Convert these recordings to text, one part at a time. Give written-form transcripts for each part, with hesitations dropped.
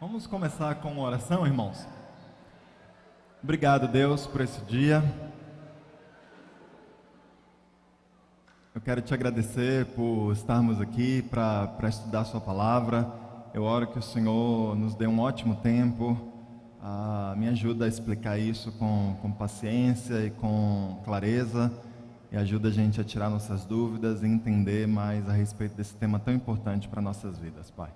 Vamos começar com uma oração, irmãos? Obrigado, Deus, por esse dia. Eu quero te agradecer por estarmos aqui para estudar a sua palavra. Eu oro que o Senhor nos dê um ótimo tempo. Me ajuda a explicar isso com paciência e com clareza. E ajuda a gente a tirar nossas dúvidas e entender mais a respeito desse tema tão importante para nossas vidas, Pai.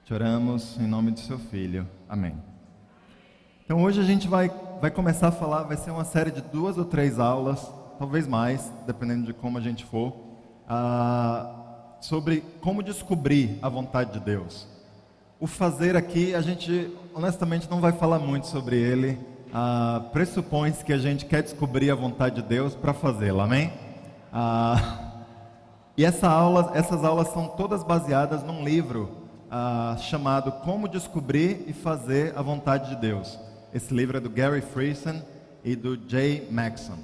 Te oramos em nome do seu Filho. Amém. Então hoje a gente vai começar a falar, vai ser uma série de 2 ou 3 aulas, talvez mais, dependendo de como a gente for, sobre como descobrir a vontade de Deus. O fazer aqui, a gente honestamente não vai falar muito sobre ele, pressupõe-se que a gente quer descobrir a vontade de Deus para fazê-la, amém? E essas aulas são todas baseadas num livro chamado Como Descobrir e Fazer a Vontade de Deus. Esse livro é do Gary Friesen e do Jay Maxson.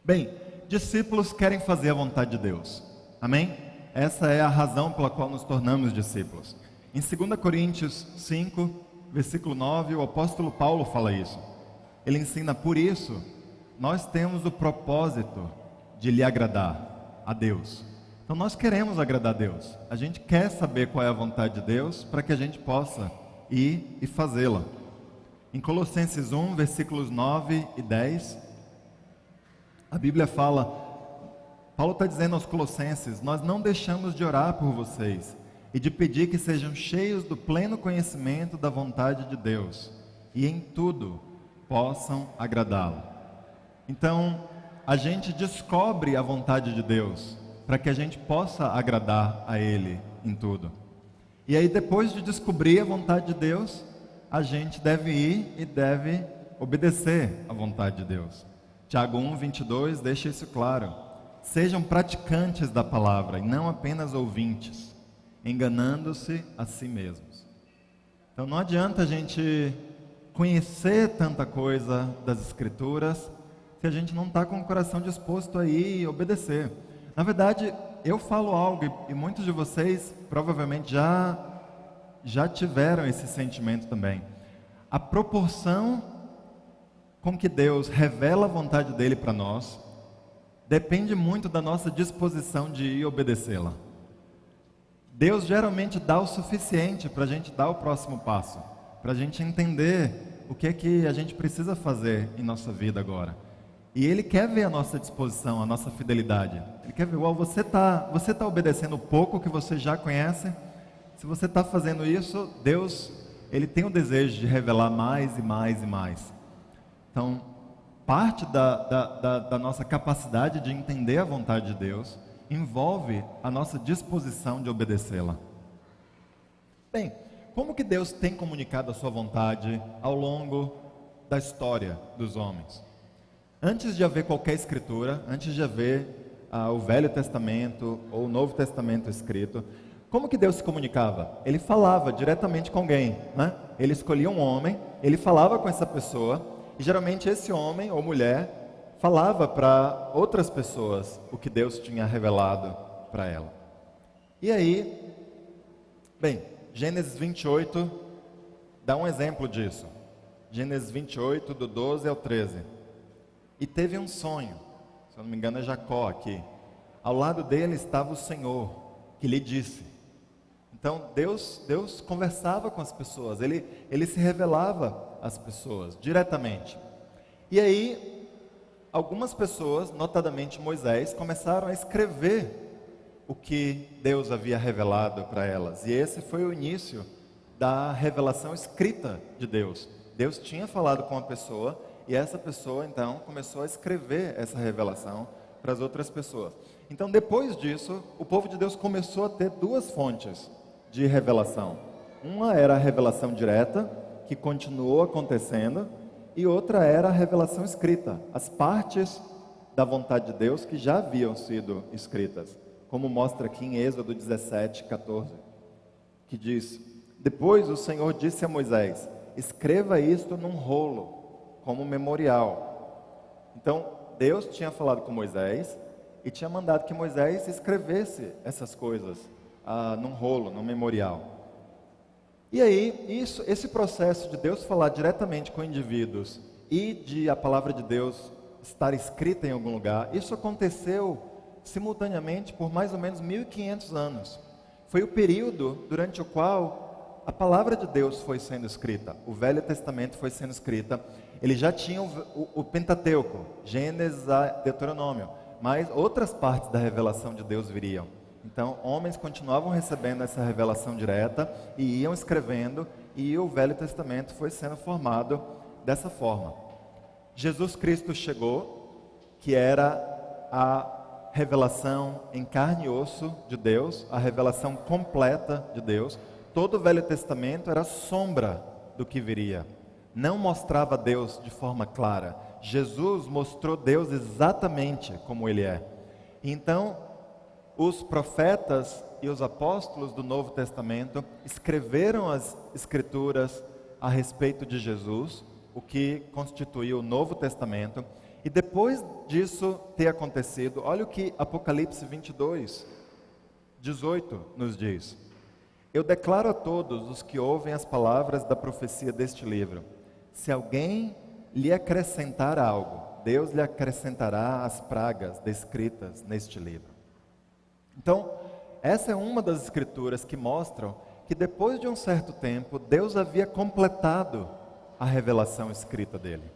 Bem, discípulos querem fazer a vontade de Deus, amém? Essa é a razão pela qual nos tornamos discípulos. Em 2 Coríntios 5, versículo 9, o apóstolo Paulo fala isso. Ele ensina: por isso, nós temos o propósito de lhe agradar a Deus. Então nós queremos agradar a Deus, a gente quer saber qual é a vontade de Deus para que a gente possa ir e fazê-la. Em Colossenses 1, versículos 9 e 10, a Bíblia fala, Paulo está dizendo aos Colossenses: nós não deixamos de orar por vocês e de pedir que sejam cheios do pleno conhecimento da vontade de Deus e em tudo possam agradá-lo. Então a gente descobre a vontade de Deus para que a gente possa agradar a Ele em tudo. E aí, depois de descobrir a vontade de Deus, a gente deve ir e deve obedecer à vontade de Deus. Tiago 1, 22 deixa isso claro: sejam praticantes da palavra e não apenas ouvintes, enganando-se a si mesmos. Então não adianta a gente conhecer tanta coisa das Escrituras se a gente não está com o coração disposto a ir e obedecer. Na verdade, eu falo algo e muitos de vocês provavelmente já tiveram esse sentimento também. A proporção com que Deus revela a vontade dele para nós depende muito da nossa disposição de ir obedecê-la. Deus geralmente dá o suficiente para a gente dar o próximo passo, para a gente entender o que é que a gente precisa fazer em nossa vida agora. E Ele quer ver a nossa disposição, a nossa fidelidade. Ele quer ver, você tá obedecendo o pouco que você já conhece? Se você está fazendo isso, Deus, Ele tem o desejo de revelar mais e mais e mais. Então, parte da nossa capacidade de entender a vontade de Deus envolve a nossa disposição de obedecê-la. Bem, como que Deus tem comunicado a sua vontade ao longo da história dos homens? Antes de haver qualquer escritura, antes de haver o Velho Testamento ou o Novo Testamento escrito, como que Deus se comunicava? Ele falava diretamente com alguém, né? Ele escolhia um homem, ele falava com essa pessoa, e geralmente esse homem ou mulher falava para outras pessoas o que Deus tinha revelado para ela. E aí, bem, Gênesis 28 dá um exemplo disso. Gênesis 28, do 12 ao 13. E teve um sonho, se eu não me engano é Jacó aqui. Ao lado dele estava o Senhor, que lhe disse. Então Deus conversava com as pessoas, ele se revelava às pessoas diretamente. E aí, algumas pessoas, notadamente Moisés, começaram a escrever o que Deus havia revelado para elas. E esse foi o início da revelação escrita de Deus. Deus tinha falado com uma pessoa, e essa pessoa, então, começou a escrever essa revelação para as outras pessoas. Então, depois disso, o povo de Deus começou a ter 2 fontes de revelação. Uma era a revelação direta, que continuou acontecendo, e outra era a revelação escrita, as partes da vontade de Deus que já haviam sido escritas, como mostra aqui em Êxodo 17, 14, que diz: depois o Senhor disse a Moisés: escreva isto num rolo, como memorial. Então, Deus tinha falado com Moisés e tinha mandado que Moisés escrevesse essas coisas num rolo, num memorial. E aí, esse processo de Deus falar diretamente com indivíduos e de a palavra de Deus estar escrita em algum lugar, isso aconteceu simultaneamente por mais ou menos 1500 anos. Foi o período durante o qual a palavra de Deus foi sendo escrita, o Velho Testamento foi sendo escrita. Ele já tinha o Pentateuco, Gênesis a Deuteronômio, mas outras partes da revelação de Deus viriam. Então, homens continuavam recebendo essa revelação direta e iam escrevendo, e o Velho Testamento foi sendo formado dessa forma. Jesus Cristo chegou, que era a revelação em carne e osso de Deus, a revelação completa de Deus. Todo o Velho Testamento era sombra do que viria, não mostrava Deus de forma clara. Jesus mostrou Deus exatamente como Ele é. Então, os profetas e os apóstolos do Novo Testamento escreveram as Escrituras a respeito de Jesus, o que constituiu o Novo Testamento. E depois disso ter acontecido, olha o que Apocalipse 22, 18 nos diz: eu declaro a todos os que ouvem as palavras da profecia deste livro, se alguém lhe acrescentar algo, Deus lhe acrescentará as pragas descritas neste livro. Então, essa é uma das escrituras que mostram que depois de um certo tempo, Deus havia completado a revelação escrita dele.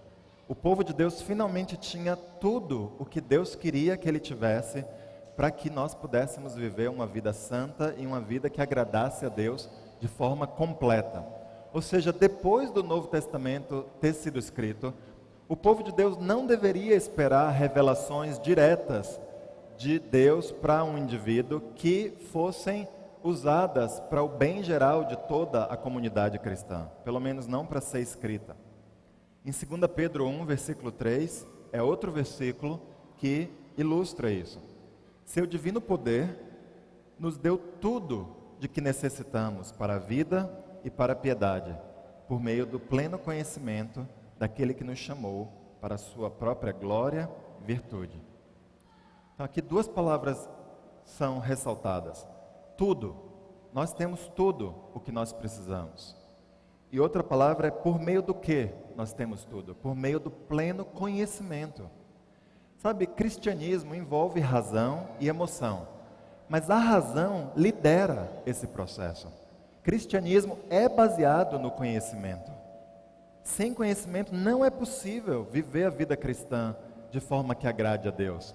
O povo de Deus finalmente tinha tudo o que Deus queria que ele tivesse para que nós pudéssemos viver uma vida santa e uma vida que agradasse a Deus de forma completa. Ou seja, depois do Novo Testamento ter sido escrito, o povo de Deus não deveria esperar revelações diretas de Deus para um indivíduo que fossem usadas para o bem geral de toda a comunidade cristã, pelo menos não para ser escrita. Em 2 Pedro 1, versículo 3, é outro versículo que ilustra isso. Seu divino poder nos deu tudo de que necessitamos para a vida e para a piedade, por meio do pleno conhecimento daquele que nos chamou para a sua própria glória e virtude. Então aqui duas palavras são ressaltadas. Tudo. Nós temos tudo o que nós precisamos. E outra palavra é por meio do que nós temos tudo? Por meio do pleno conhecimento. Sabe, cristianismo envolve razão e emoção, mas a razão lidera esse processo. Cristianismo é baseado no conhecimento. Sem conhecimento não é possível viver a vida cristã de forma que agrade a Deus.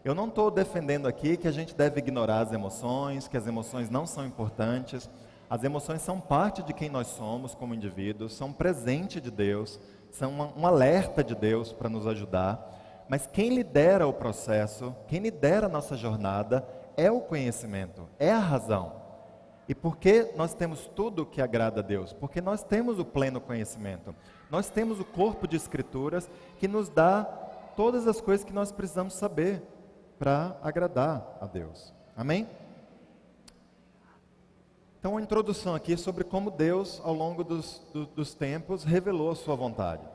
Eu não estou defendendo aqui que a gente deve ignorar as emoções, que as emoções não são importantes. As emoções são parte de quem nós somos como indivíduos, são presente de Deus, são um alerta de Deus para nos ajudar. Mas quem lidera o processo, quem lidera a nossa jornada é o conhecimento, é a razão. E por que nós temos tudo que agrada a Deus? Porque nós temos o pleno conhecimento. Nós temos o corpo de escrituras que nos dá todas as coisas que nós precisamos saber para agradar a Deus. Amém? Então, uma introdução aqui sobre como Deus, ao longo dos tempos, revelou a sua vontade.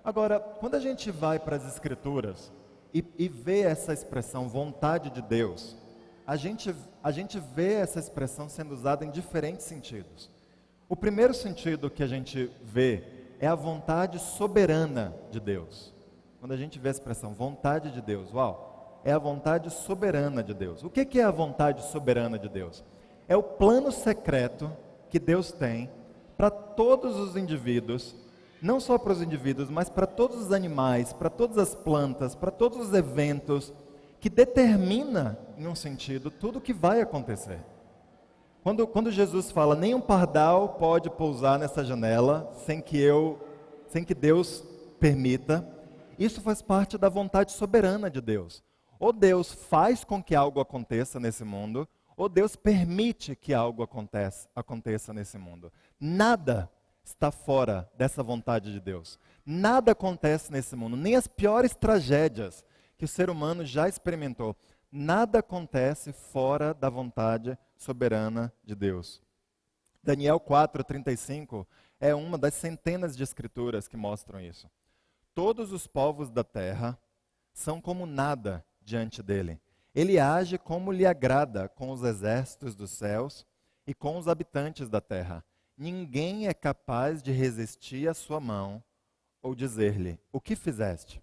Agora, quando a gente vai para as Escrituras e vê essa expressão, vontade de Deus, a gente vê essa expressão sendo usada em diferentes sentidos. O primeiro sentido que a gente vê é a vontade soberana de Deus. Quando a gente vê a expressão vontade de Deus, uau, é a vontade soberana de Deus. O que é a vontade soberana de Deus? É o plano secreto que Deus tem para todos os indivíduos, não só para os indivíduos, mas para todos os animais, para todas as plantas, para todos os eventos, que determina, em um sentido, tudo o que vai acontecer. Quando Jesus fala, nenhum pardal pode pousar nessa janela sem que Deus permita, isso faz parte da vontade soberana de Deus. Ou Deus faz com que algo aconteça nesse mundo, ou Deus permite que algo aconteça nesse mundo. Nada está fora dessa vontade de Deus. Nada acontece nesse mundo, nem as piores tragédias que o ser humano já experimentou. Nada acontece fora da vontade soberana de Deus. Daniel 4:35 é uma das centenas de escrituras que mostram isso. Todos os povos da terra são como nada diante dele. Ele age como lhe agrada com os exércitos dos céus e com os habitantes da terra. ninguém é capaz de resistir à sua mão ou dizer-lhe: o que fizeste?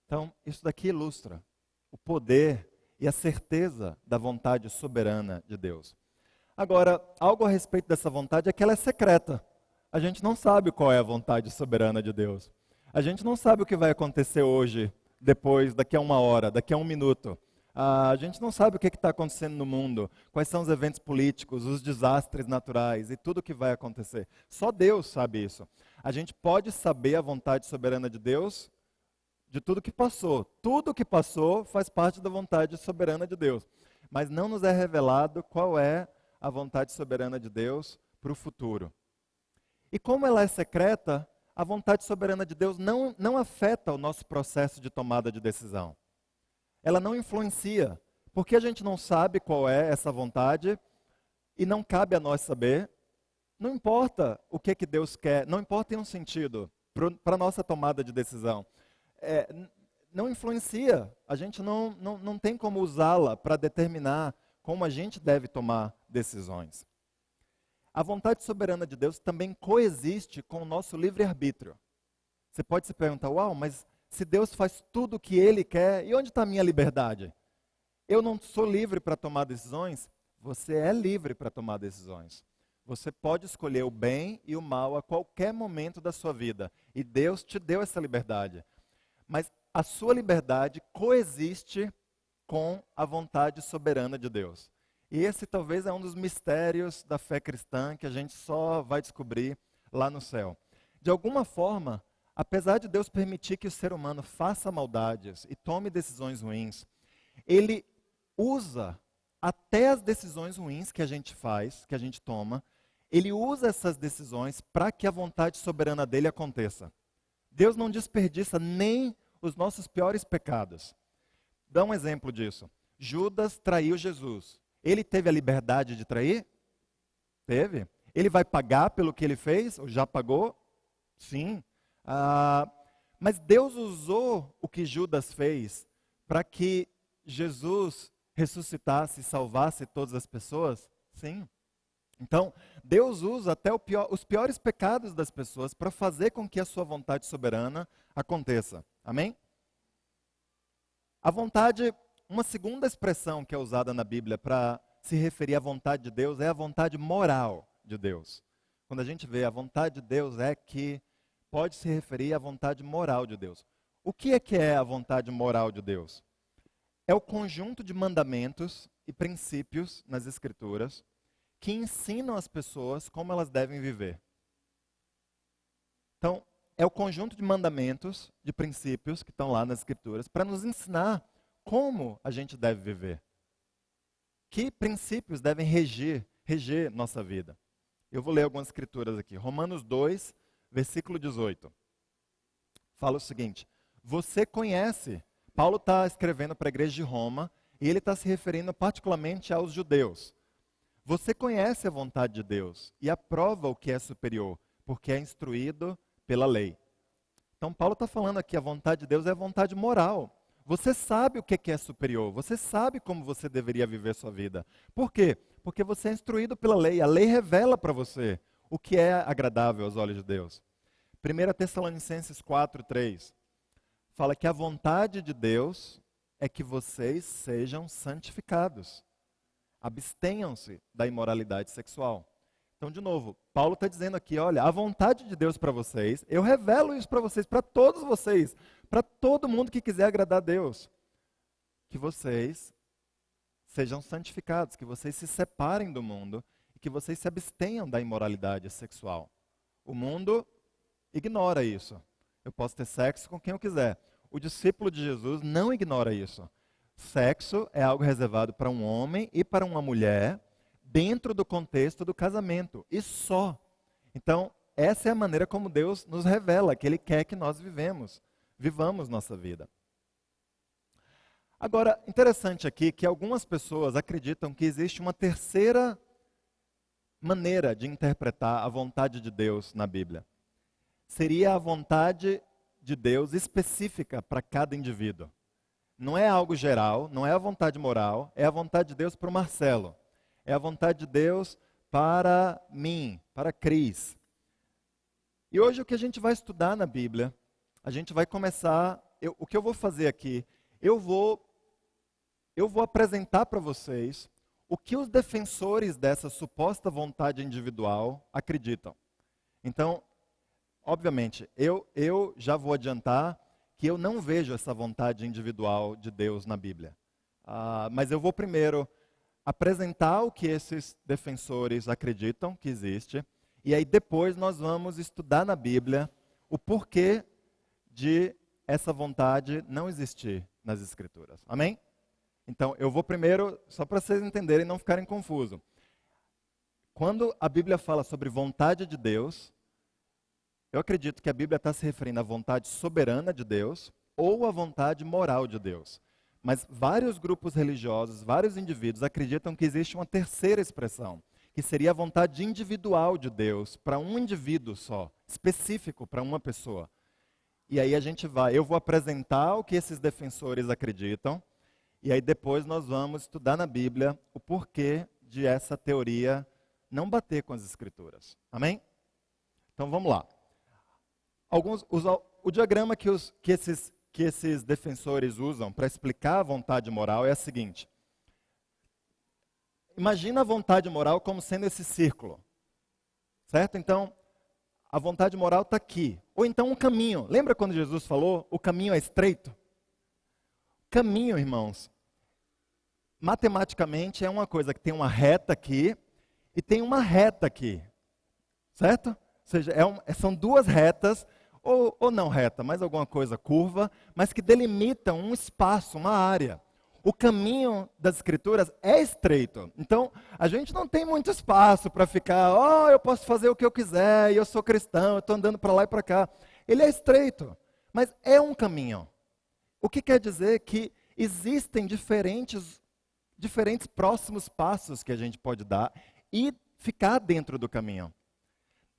Então, isso daqui ilustra o poder e a certeza da vontade soberana de Deus. Agora, algo a respeito dessa vontade é que ela é secreta. A gente não sabe qual é a vontade soberana de Deus. A gente não sabe o que vai acontecer hoje, depois, daqui a 1 hora, daqui a 1 minuto. A gente não sabe o que está acontecendo no mundo, quais são os eventos políticos, os desastres naturais e tudo o que vai acontecer. Só Deus sabe isso. A gente pode saber a vontade soberana de Deus de tudo que passou. Tudo que passou faz parte da vontade soberana de Deus. Mas não nos é revelado qual é a vontade soberana de Deus para o futuro. E como ela é secreta, a vontade soberana de Deus não afeta o nosso processo de tomada de decisão. Ela não influencia, porque a gente não sabe qual é essa vontade e não cabe a nós saber. Não importa o que Deus quer, não importa em um sentido para a nossa tomada de decisão. Não influencia, a gente não tem como usá-la para determinar como a gente deve tomar decisões. A vontade soberana de Deus também coexiste com o nosso livre-arbítrio. Você pode se perguntar, uau, mas se Deus faz tudo o que Ele quer, e onde está a minha liberdade? Eu não sou livre para tomar decisões? Você é livre para tomar decisões. Você pode escolher o bem e o mal a qualquer momento da sua vida. E Deus te deu essa liberdade. Mas a sua liberdade coexiste com a vontade soberana de Deus. E esse talvez é um dos mistérios da fé cristã que a gente só vai descobrir lá no céu. De alguma forma, apesar de Deus permitir que o ser humano faça maldades e tome decisões ruins, Ele usa até as decisões ruins que a gente faz, que a gente toma, Ele usa essas decisões para que a vontade soberana dele aconteça. Deus não desperdiça nem os nossos piores pecados. Dá um exemplo disso. Judas traiu Jesus. Ele teve a liberdade de trair? Teve. Ele vai pagar pelo que ele fez? Ou já pagou? Sim. Mas Deus usou o que Judas fez para que Jesus ressuscitasse e salvasse todas as pessoas? Sim. Então, Deus usa até os piores pecados das pessoas para fazer com que a sua vontade soberana aconteça. Amém? A vontade, uma segunda expressão que é usada na Bíblia para se referir à vontade de Deus é a vontade moral de Deus. Quando a gente vê a vontade de Deus é que pode se referir à vontade moral de Deus. O que é a vontade moral de Deus? É o conjunto de mandamentos e princípios nas Escrituras que ensinam as pessoas como elas devem viver. Então, é o conjunto de mandamentos, de princípios que estão lá nas Escrituras para nos ensinar como a gente deve viver. Que princípios devem reger nossa vida. Eu vou ler algumas escrituras aqui. Romanos 2, versículo 18. Fala o seguinte: você conhece, Paulo está escrevendo para a igreja de Roma, e ele está se referindo particularmente aos judeus. Você conhece a vontade de Deus e aprova o que é superior, porque é instruído pela lei. Então Paulo está falando aqui, a vontade de Deus é a vontade moral. Você sabe o que é superior, você sabe como você deveria viver sua vida. Por quê? Porque você é instruído pela lei. A lei revela para você o que é agradável aos olhos de Deus. 1 Tessalonicenses 4:3 fala que a vontade de Deus é que vocês sejam santificados. Abstenham-se da imoralidade sexual. Então, de novo, Paulo está dizendo aqui, olha, a vontade de Deus para vocês, eu revelo isso para vocês, para todos vocês, para todo mundo que quiser agradar a Deus, que vocês sejam santificados, que vocês se separem do mundo e que vocês se abstenham da imoralidade sexual. O mundo ignora isso. Eu posso ter sexo com quem eu quiser. O discípulo de Jesus não ignora isso. Sexo é algo reservado para um homem e para uma mulher dentro do contexto do casamento, e só. Então, essa é a maneira como Deus nos revela, que Ele quer que nós vivamos nossa vida. Agora, interessante aqui que algumas pessoas acreditam que existe uma terceira maneira de interpretar a vontade de Deus na Bíblia. Seria a vontade de Deus específica para cada indivíduo. Não é algo geral, não é a vontade moral, é a vontade de Deus para o Marcelo. É a vontade de Deus para mim, para Cris. E hoje o que a gente vai estudar na Bíblia, a gente vai começar, o que eu vou fazer aqui, eu vou apresentar para vocês o que os defensores dessa suposta vontade individual acreditam. Então, obviamente, eu já vou adiantar que eu não vejo essa vontade individual de Deus na Bíblia. Mas eu vou primeiro apresentar o que esses defensores acreditam que existe, e aí depois nós vamos estudar na Bíblia o porquê de essa vontade não existir nas Escrituras. Amém? Então, eu vou primeiro, só para vocês entenderem e não ficarem confusos. Quando a Bíblia fala sobre vontade de Deus, eu acredito que a Bíblia está se referindo à vontade soberana de Deus ou à vontade moral de Deus. Mas vários grupos religiosos, vários indivíduos acreditam que existe uma terceira expressão, que seria a vontade individual de Deus para um indivíduo só, específico para uma pessoa. E aí eu vou apresentar o que esses defensores acreditam, e aí depois nós vamos estudar na Bíblia o porquê de essa teoria não bater com as Escrituras. Amém? Então vamos lá. O diagrama que esses defensores usam para explicar a vontade moral é a seguinte. Imagina a vontade moral como sendo esse círculo. Certo? Então, a vontade moral está aqui. Ou então um caminho. Lembra quando Jesus falou, o caminho é estreito? Caminho, irmãos, matematicamente é uma coisa que tem uma reta aqui e tem uma reta aqui. Certo? Ou seja, são duas retas, ou não reta, mas alguma coisa curva, mas que delimitam um espaço, uma área. O caminho das Escrituras é estreito. Então, a gente não tem muito espaço para ficar, eu posso fazer o que eu quiser, e eu sou cristão, eu estou andando para lá e para cá. Ele é estreito, mas é um caminho. O que quer dizer que existem diferentes próximos passos que a gente pode dar e ficar dentro do caminho.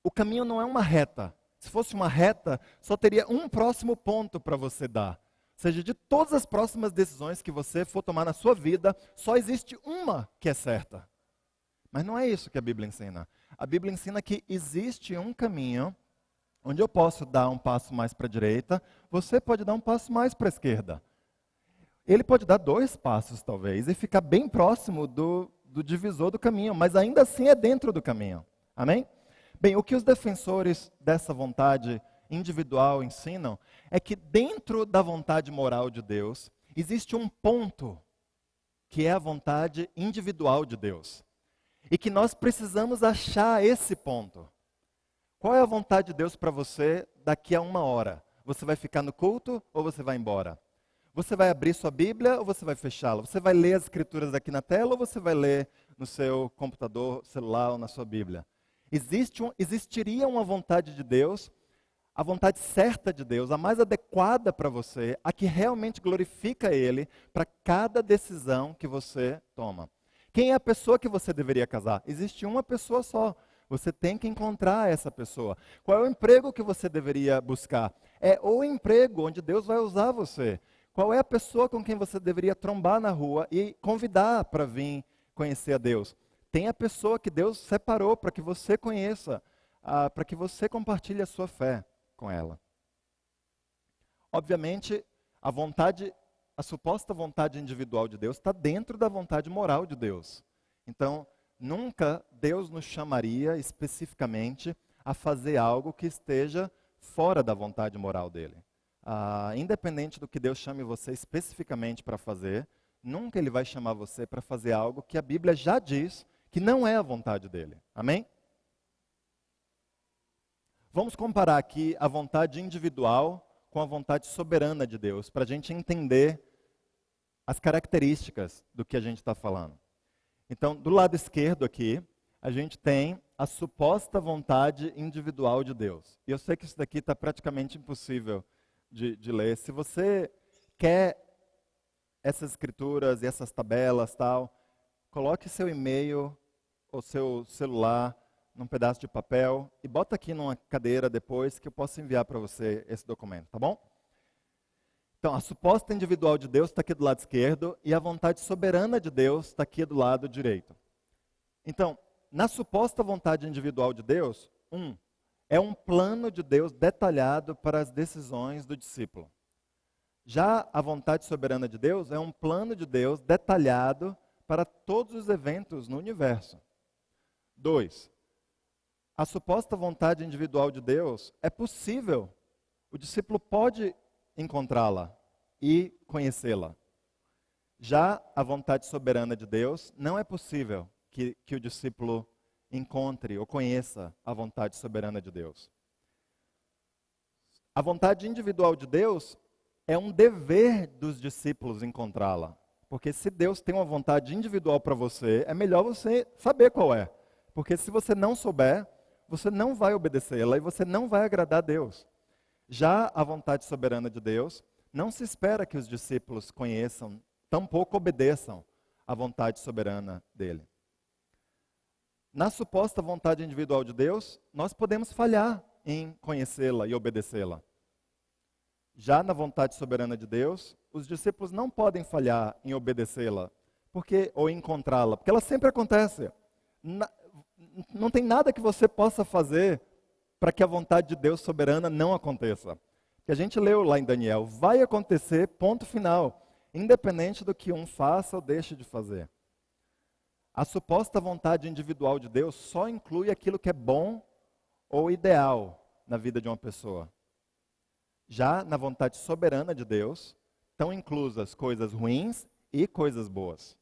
O caminho não é uma reta. Se fosse uma reta, só teria um próximo ponto para você dar. Ou seja, de todas as próximas decisões que você for tomar na sua vida, só existe uma que é certa. Mas não é isso que a Bíblia ensina. A Bíblia ensina que existe um caminho onde eu posso dar um passo mais para a direita, você pode dar um passo mais para a esquerda. Ele pode dar 2 passos, talvez, e ficar bem próximo do divisor do caminho, mas ainda assim é dentro do caminho. Amém? Bem, o que os defensores dessa vontade individual ensinam é que dentro da vontade moral de Deus, existe um ponto que é a vontade individual de Deus. E que nós precisamos achar esse ponto. Qual é a vontade de Deus para você daqui a 1 hora? Você vai ficar no culto ou você vai embora? Você vai abrir sua Bíblia ou você vai fechá-la? Você vai ler as Escrituras aqui na tela ou você vai ler no seu computador, celular ou na sua Bíblia? Existiria uma vontade de Deus, a vontade certa de Deus, a mais adequada para você, a que realmente glorifica Ele para cada decisão que você toma. Quem é a pessoa que você deveria casar? Existe uma pessoa só. Você tem que encontrar essa pessoa. Qual é o emprego que você deveria buscar? É o emprego onde Deus vai usar você. Qual é a pessoa com quem você deveria trombar na rua e convidar para vir conhecer a Deus? Tem a pessoa que Deus separou para que você conheça, para que você compartilhe a sua fé com ela. Obviamente, a suposta vontade individual de Deus está dentro da vontade moral de Deus. Então, nunca Deus nos chamaria especificamente a fazer algo que esteja fora da vontade moral dele. Independente do que Deus chame você especificamente para fazer, nunca Ele vai chamar você para fazer algo que a Bíblia já diz que não é a vontade dele. Amém? Vamos comparar aqui a vontade individual com a vontade soberana de Deus, para a gente entender as características do que a gente está falando. Então, do lado esquerdo aqui, a gente tem a suposta vontade individual de Deus. E eu sei que isso daqui está praticamente impossível de ler. Se você quer essas escrituras e essas tabelas, tal, coloque seu e-mail ou seu celular num pedaço de papel e bota aqui numa cadeira depois que eu posso enviar para você esse documento, tá bom? Então, a suposta individual de Deus está aqui do lado esquerdo e a vontade soberana de Deus está aqui do lado direito. Então, na suposta vontade individual de Deus, é um plano de Deus detalhado para as decisões do discípulo. Já a vontade soberana de Deus é um plano de Deus detalhado para todos os eventos no universo. 2. A suposta vontade individual de Deus é possível. O discípulo pode encontrá-la e conhecê-la. Já a vontade soberana de Deus, não é possível que o discípulo encontre ou conheça a vontade soberana de Deus. A vontade individual de Deus é um dever dos discípulos encontrá-la. Porque se Deus tem uma vontade individual para você, é melhor você saber qual é. Porque se você não souber, você não vai obedecê-la e você não vai agradar a Deus. Já a vontade soberana de Deus, não se espera que os discípulos conheçam, tampouco obedeçam à vontade soberana dele. Na suposta vontade individual de Deus, nós podemos falhar em conhecê-la e obedecê-la. Já na vontade soberana de Deus, os discípulos não podem falhar em obedecê-la ou encontrá-la, porque ela sempre acontece. Não tem nada que você possa fazer para que a vontade de Deus soberana não aconteça. Que a gente leu lá em Daniel, vai acontecer, ponto final, independente do que um faça ou deixe de fazer. A suposta vontade individual de Deus só inclui aquilo que é bom ou ideal na vida de uma pessoa. Já na vontade soberana de Deus, estão inclusas coisas ruins e coisas boas.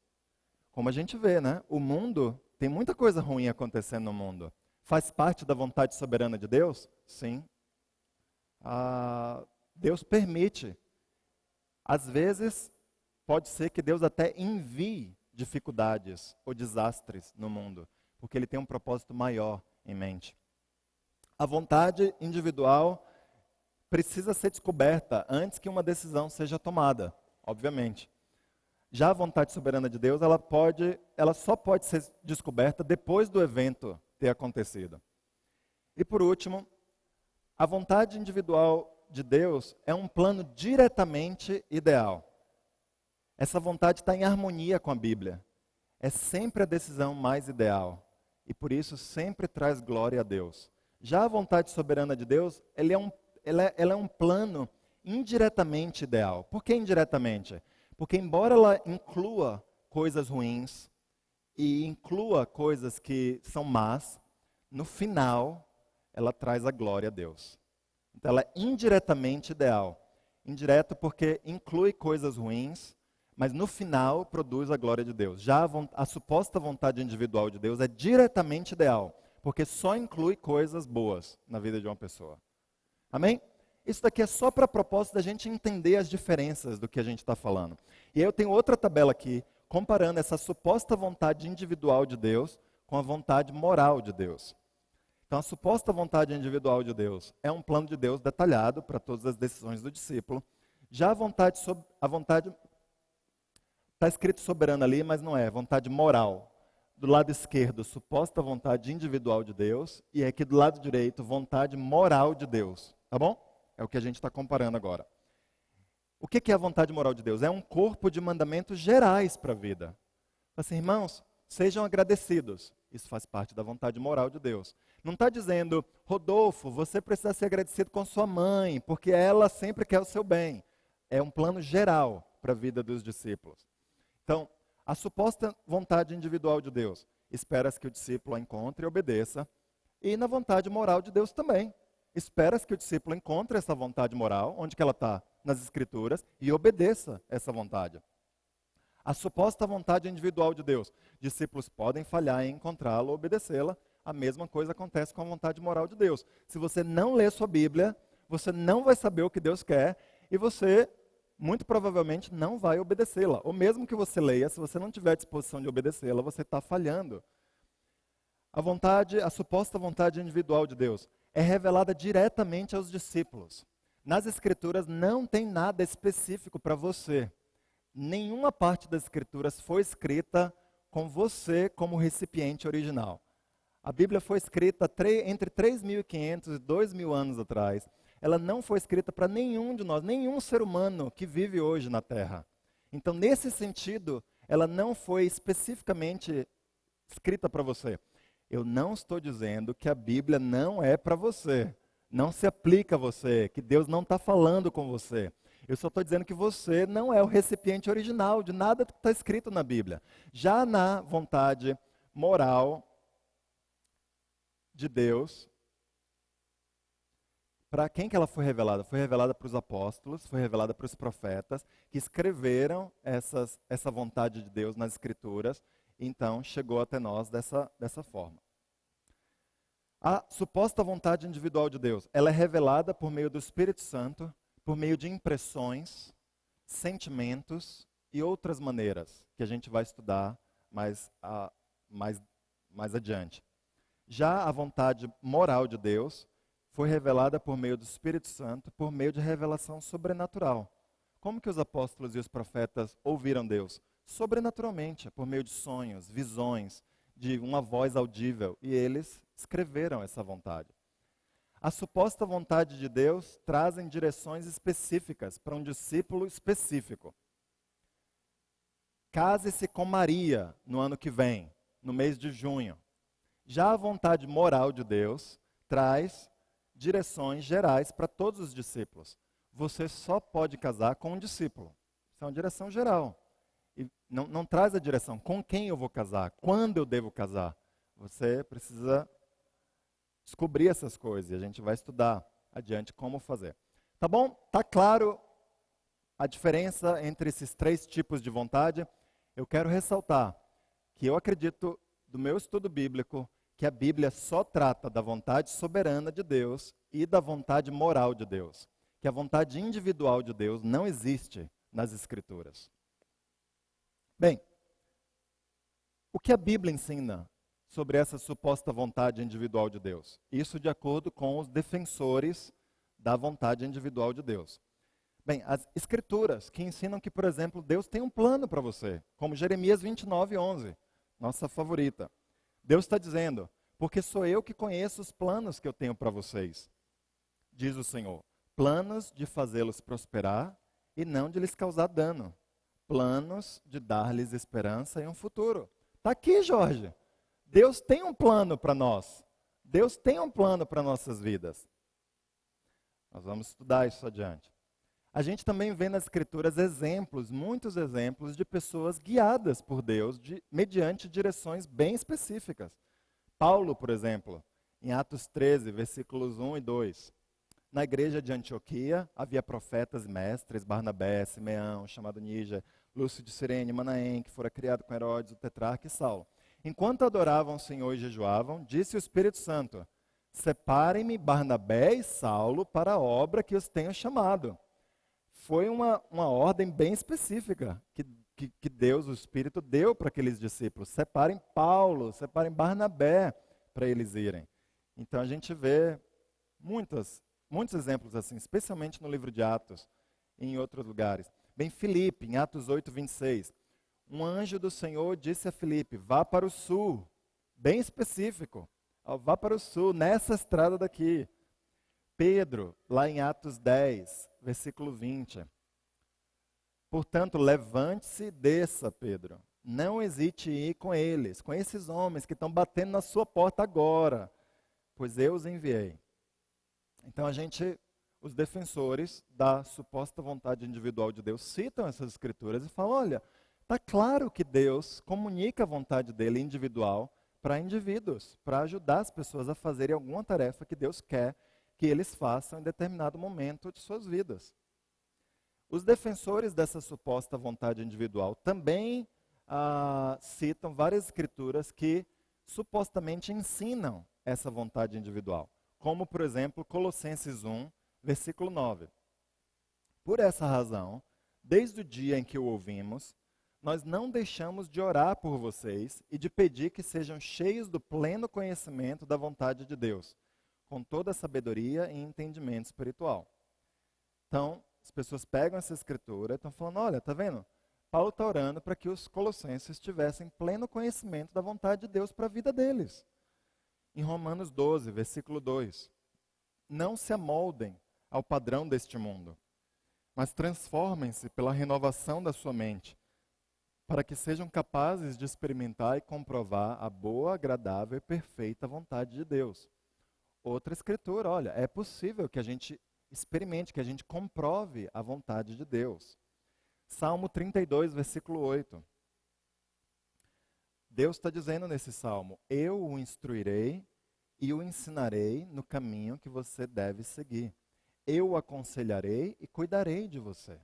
Como a gente vê, né? O mundo, tem muita coisa ruim acontecendo no mundo. Faz parte da vontade soberana de Deus? Sim. Deus permite. Às vezes, pode ser que Deus até envie dificuldades ou desastres no mundo, porque Ele tem um propósito maior em mente. A vontade individual precisa ser descoberta antes que uma decisão seja tomada, obviamente. Já a vontade soberana de Deus, ela só pode ser descoberta depois do evento ter acontecido. E por último, a vontade individual de Deus é um plano diretamente ideal. Essa vontade está em harmonia com a Bíblia. É sempre a decisão mais ideal. E por isso sempre traz glória a Deus. Já a vontade soberana de Deus, ela é um plano indiretamente ideal. Por que indiretamente? Porque embora ela inclua coisas ruins e inclua coisas que são más, no final ela traz a glória a Deus. Então ela é indiretamente ideal. Indireto porque inclui coisas ruins, mas no final produz a glória de Deus. Já a suposta vontade individual de Deus é diretamente ideal, porque só inclui coisas boas na vida de uma pessoa. Amém? Isso daqui é só para propósito da gente entender as diferenças do que a gente está falando. E aí eu tenho outra tabela aqui, comparando essa suposta vontade individual de Deus com a vontade moral de Deus. Então a suposta vontade individual de Deus é um plano de Deus detalhado para todas as decisões do discípulo. Já a vontade está escrito soberana ali, mas não é, vontade moral. Do lado esquerdo, suposta vontade individual de Deus, e aqui do lado direito, vontade moral de Deus. Tá bom? É o que a gente está comparando agora. O que é a vontade moral de Deus? É um corpo de mandamentos gerais para a vida. Assim, irmãos, sejam agradecidos. Isso faz parte da vontade moral de Deus. Não está dizendo, Rodolfo, você precisa ser agradecido com sua mãe, porque ela sempre quer o seu bem. É um plano geral para a vida dos discípulos. Então, a suposta vontade individual de Deus, espera-se que o discípulo a encontre e obedeça. E na vontade moral de Deus também. Espera-se que o discípulo encontre essa vontade moral, onde que ela está? Nas Escrituras, e obedeça essa vontade. A suposta vontade individual de Deus, discípulos podem falhar em encontrá-la ou obedecê-la. A mesma coisa acontece com a vontade moral de Deus. Se você não lê sua Bíblia, você não vai saber o que Deus quer e você, muito provavelmente, não vai obedecê-la. Ou mesmo que você leia, se você não tiver disposição de obedecê-la, você está falhando. A suposta vontade individual de Deus é revelada diretamente aos discípulos. Nas Escrituras não tem nada específico para você. Nenhuma parte das Escrituras foi escrita com você como recipiente original. A Bíblia foi escrita entre 3.500 e 2.000 anos atrás. Ela não foi escrita para nenhum de nós, nenhum ser humano que vive hoje na Terra. Então, nesse sentido, ela não foi especificamente escrita para você. Eu não estou dizendo que a Bíblia não é para você, não se aplica a você, que Deus não está falando com você. Eu só estou dizendo que você não é o recipiente original de nada que está escrito na Bíblia. Já na vontade moral de Deus, para quem que ela foi revelada? Foi revelada para os apóstolos, foi revelada para os profetas, que escreveram essa vontade de Deus nas Escrituras, então chegou até nós dessa forma. A suposta vontade individual de Deus, ela é revelada por meio do Espírito Santo, por meio de impressões, sentimentos e outras maneiras, que a gente vai estudar mais adiante. Já a vontade moral de Deus foi revelada por meio do Espírito Santo, por meio de revelação sobrenatural. Como que os apóstolos e os profetas ouviram Deus? Sobrenaturalmente, por meio de sonhos, visões, de uma voz audível, e eles escreveram essa vontade. A suposta vontade de Deus trazem direções específicas para um discípulo específico. Case-se com Maria no ano que vem, no mês de junho. Já a vontade moral de Deus traz direções gerais para todos os discípulos. Você só pode casar com um discípulo. Isso é uma direção geral. E não traz a direção com quem eu vou casar, quando eu devo casar. Você precisa descobrir essas coisas e a gente vai estudar adiante como fazer. Tá bom? Tá claro a diferença entre esses três tipos de vontade? Eu quero ressaltar que eu acredito, do meu estudo bíblico, que a Bíblia só trata da vontade soberana de Deus e da vontade moral de Deus. Que a vontade individual de Deus não existe nas Escrituras. Bem, o que a Bíblia ensina sobre essa suposta vontade individual de Deus? Isso de acordo com os defensores da vontade individual de Deus. Bem, as Escrituras que ensinam que, por exemplo, Deus tem um plano para você, como Jeremias 29:11, nossa favorita. Deus está dizendo, porque sou eu que conheço os planos que eu tenho para vocês, diz o Senhor. Planos de fazê-los prosperar e não de lhes causar dano. Planos de dar-lhes esperança e um futuro. Está aqui, Jorge. Deus tem um plano para nós. Deus tem um plano para nossas vidas. Nós vamos estudar isso adiante. A gente também vê nas Escrituras exemplos, muitos exemplos de pessoas guiadas por Deus mediante direções bem específicas. Paulo, por exemplo, em Atos 13, versículos 1 e 2. Na igreja de Antioquia havia profetas e mestres, Barnabé, Simeão, chamado Níger, Lúcio de Cirene, Manaém, que fora criado com Herodes, o tetrarca e Saulo. Enquanto adoravam o Senhor e jejuavam, disse o Espírito Santo, separem-me Barnabé e Saulo para a obra que os tenho chamado. Foi uma ordem bem específica que Deus, o Espírito, deu para aqueles discípulos. Separem Paulo, separem Barnabé para eles irem. Então a gente vê muitos exemplos assim, especialmente no livro de Atos e em outros lugares. Bem, Filipe, em Atos 8:26, um anjo do Senhor disse a Filipe, vá para o sul, bem específico, vá para o sul, nessa estrada daqui. Pedro, lá em Atos 10, versículo 20. Portanto, levante-se e desça, Pedro. Não hesite em ir com eles, com esses homens que estão batendo na sua porta agora, pois eu os enviei. Então os defensores da suposta vontade individual de Deus citam essas escrituras e falam, olha, está claro que Deus comunica a vontade dele individual para indivíduos, para ajudar as pessoas a fazerem alguma tarefa que Deus quer que eles façam em determinado momento de suas vidas. Os defensores dessa suposta vontade individual também citam várias escrituras que supostamente ensinam essa vontade individual. Como, por exemplo, Colossenses 1, versículo 9. Por essa razão, desde o dia em que o ouvimos, nós não deixamos de orar por vocês e de pedir que sejam cheios do pleno conhecimento da vontade de Deus, com toda a sabedoria e entendimento espiritual. Então, as pessoas pegam essa escritura e estão falando, olha, tá vendo? Paulo está orando para que os colossenses tivessem pleno conhecimento da vontade de Deus para a vida deles. Em Romanos 12, versículo 2. Não se amoldem ao padrão deste mundo, mas transformem-se pela renovação da sua mente, para que sejam capazes de experimentar e comprovar a boa, agradável e perfeita vontade de Deus. Outra escritura, olha, é possível que a gente experimente, que a gente comprove a vontade de Deus. Salmo 32, versículo 8. Deus está dizendo nesse salmo: eu o instruirei e o ensinarei no caminho que você deve seguir. Eu o aconselharei e cuidarei de você.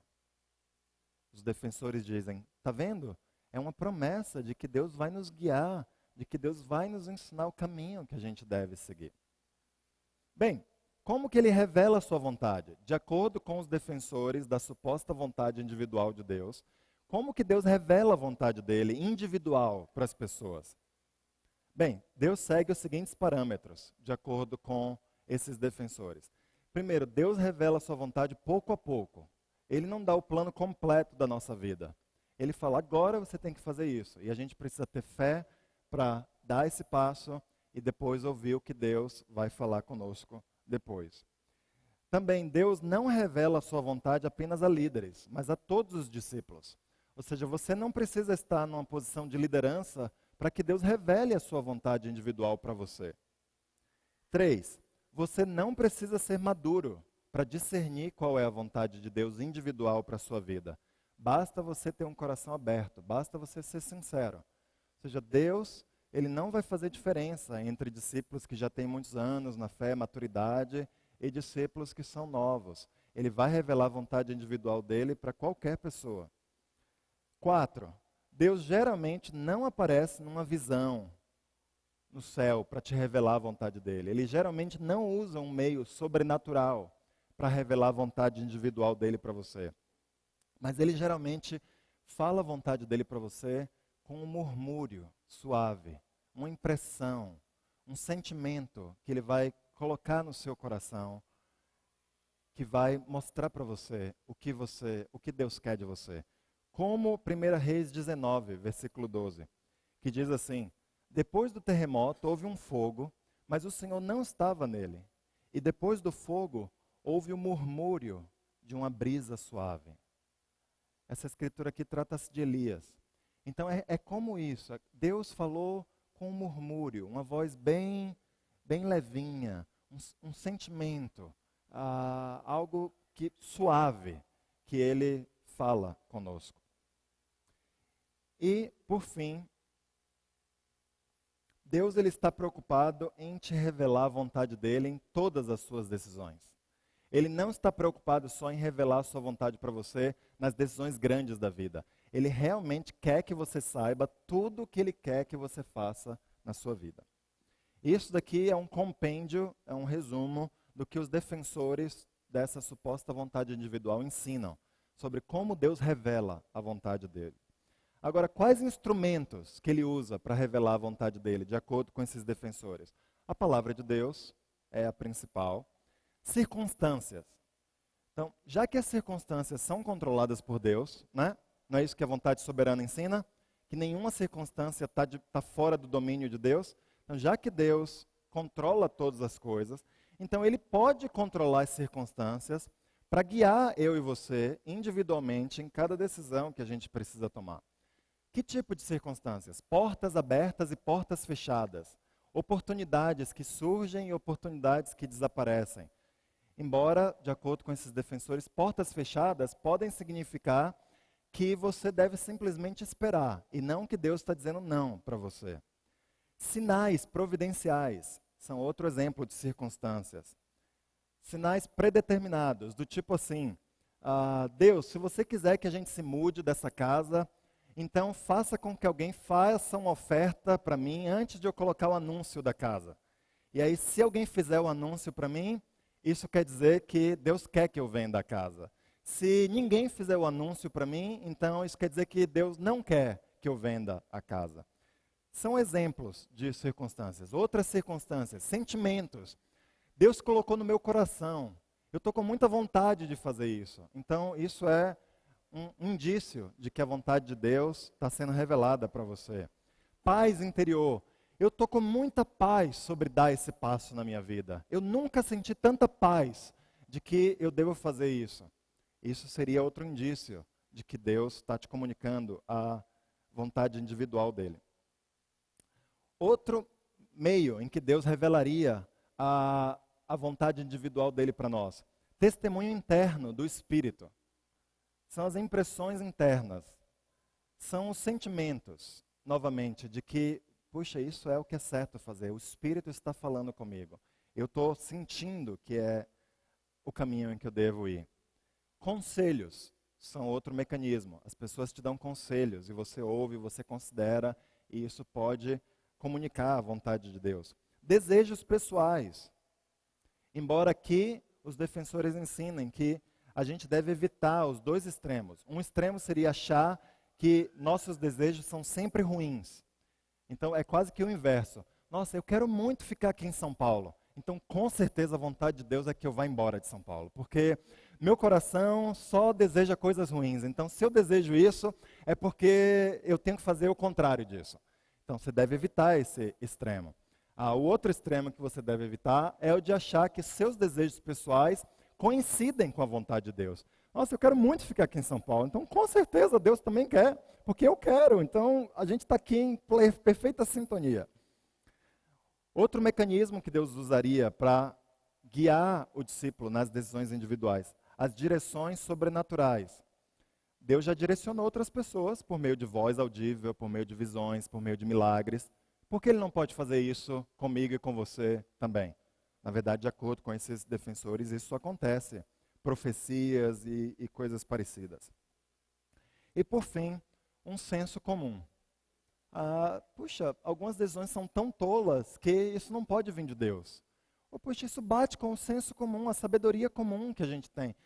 Os defensores dizem: está vendo? É uma promessa de que Deus vai nos guiar, de que Deus vai nos ensinar o caminho que a gente deve seguir. Bem, como que ele revela a sua vontade? De acordo com os defensores da suposta vontade individual de Deus, como que Deus revela a vontade dele individual para as pessoas? Bem, Deus segue os seguintes parâmetros, de acordo com esses defensores. Primeiro, Deus revela a sua vontade pouco a pouco. Ele não dá o plano completo da nossa vida. Ele fala: agora você tem que fazer isso. E a gente precisa ter fé para dar esse passo e depois ouvir o que Deus vai falar conosco depois. Também, Deus não revela a sua vontade apenas a líderes, mas a todos os discípulos. Ou seja, você não precisa estar numa posição de liderança para que Deus revele a sua vontade individual para você. 3. Você não precisa ser maduro para discernir qual é a vontade de Deus individual para a sua vida. Basta você ter um coração aberto, basta você ser sincero. Ou seja, Deus, ele não vai fazer diferença entre discípulos que já têm muitos anos na fé, maturidade, e discípulos que são novos. Ele vai revelar a vontade individual dele para qualquer pessoa. 4. Deus geralmente não aparece numa visão no céu para te revelar a vontade dele. Ele geralmente não usa um meio sobrenatural para revelar a vontade individual dele para você. Mas ele geralmente fala a vontade dele para você com um murmúrio suave, uma impressão, um sentimento que ele vai colocar no seu coração, que vai mostrar para você o que Deus quer de você. Como 1 Reis 19, versículo 12, que diz assim: depois do terremoto houve um fogo, mas o Senhor não estava nele. E depois do fogo houve o murmúrio de uma brisa suave. Essa escritura aqui trata-se de Elias. Então é como isso. Deus falou com um murmúrio, uma voz bem levinha, um sentimento, algo suave que ele fala conosco. E, por fim, Deus ele está preocupado em te revelar a vontade dele em todas as suas decisões. Ele não está preocupado só em revelar a sua vontade para você nas decisões grandes da vida. Ele realmente quer que você saiba tudo o que ele quer que você faça na sua vida. Isso daqui é um compêndio, é um resumo do que os defensores dessa suposta vontade individual ensinam sobre como Deus revela a vontade dele. Agora, quais instrumentos que ele usa para revelar a vontade dele, de acordo com esses defensores? A palavra de Deus é a principal. Circunstâncias. Então, já que as circunstâncias são controladas por Deus, né? Não é isso que a vontade soberana ensina? Que nenhuma circunstância está fora do domínio de Deus. Então, já que Deus controla todas as coisas, então ele pode controlar as circunstâncias para guiar eu e você individualmente em cada decisão que a gente precisa tomar. Que tipo de circunstâncias? Portas abertas e portas fechadas. Oportunidades que surgem e oportunidades que desaparecem. Embora, de acordo com esses defensores, portas fechadas podem significar que você deve simplesmente esperar e não que Deus está dizendo não para você. Sinais providenciais são outro exemplo de circunstâncias. Sinais predeterminados, do tipo assim: Deus, se você quiser que a gente se mude dessa casa, então faça com que alguém faça uma oferta para mim antes de eu colocar o anúncio da casa. E aí, se alguém fizer o anúncio para mim, isso quer dizer que Deus quer que eu venda a casa. Se ninguém fizer o anúncio para mim, então isso quer dizer que Deus não quer que eu venda a casa. São exemplos de circunstâncias. Outras circunstâncias, sentimentos. Deus colocou no meu coração. Eu estou com muita vontade de fazer isso. Então, isso é um indício de que a vontade de Deus está sendo revelada para você. Paz interior. Eu estou com muita paz sobre dar esse passo na minha vida. Eu nunca senti tanta paz de que eu devo fazer isso. Isso seria outro indício de que Deus está te comunicando vontade individual dele. Outro meio em que Deus revelaria a vontade individual dele para nós. Testemunho interno do Espírito. São as impressões internas. São os sentimentos, novamente, de que, puxa, isso é o que é certo fazer. O Espírito está falando comigo. Eu estou sentindo que é o caminho em que eu devo ir. Conselhos são outro mecanismo. As pessoas te dão conselhos e você ouve, você considera, e isso pode comunicar a vontade de Deus. Desejos pessoais. Embora aqui os defensores ensinem que a gente deve evitar os dois extremos. Um extremo seria achar que nossos desejos são sempre ruins. Então é quase que o inverso. Nossa, eu quero muito ficar aqui em São Paulo. Então com certeza a vontade de Deus é que eu vá embora de São Paulo. Porque meu coração só deseja coisas ruins. Então se eu desejo isso, é porque eu tenho que fazer o contrário disso. Então você deve evitar esse extremo. O outro extremo que você deve evitar é o de achar que seus desejos pessoais coincidem com a vontade de Deus. Nossa, eu quero muito ficar aqui em São Paulo, então com certeza Deus também quer, porque eu quero. Então a gente está aqui em perfeita sintonia. Outro mecanismo que Deus usaria para guiar o discípulo nas decisões individuais, as direções sobrenaturais. Deus já direcionou outras pessoas por meio de voz audível, por meio de visões, por meio de milagres. Por que Ele não pode fazer isso comigo e com você também? Na verdade, de acordo com esses defensores, isso acontece. Profecias e coisas parecidas. E por fim, um senso comum. Puxa, algumas decisões são tão tolas que isso não pode vir de Deus. Ou, puxa, isso bate com o senso comum, a sabedoria comum que a gente tem.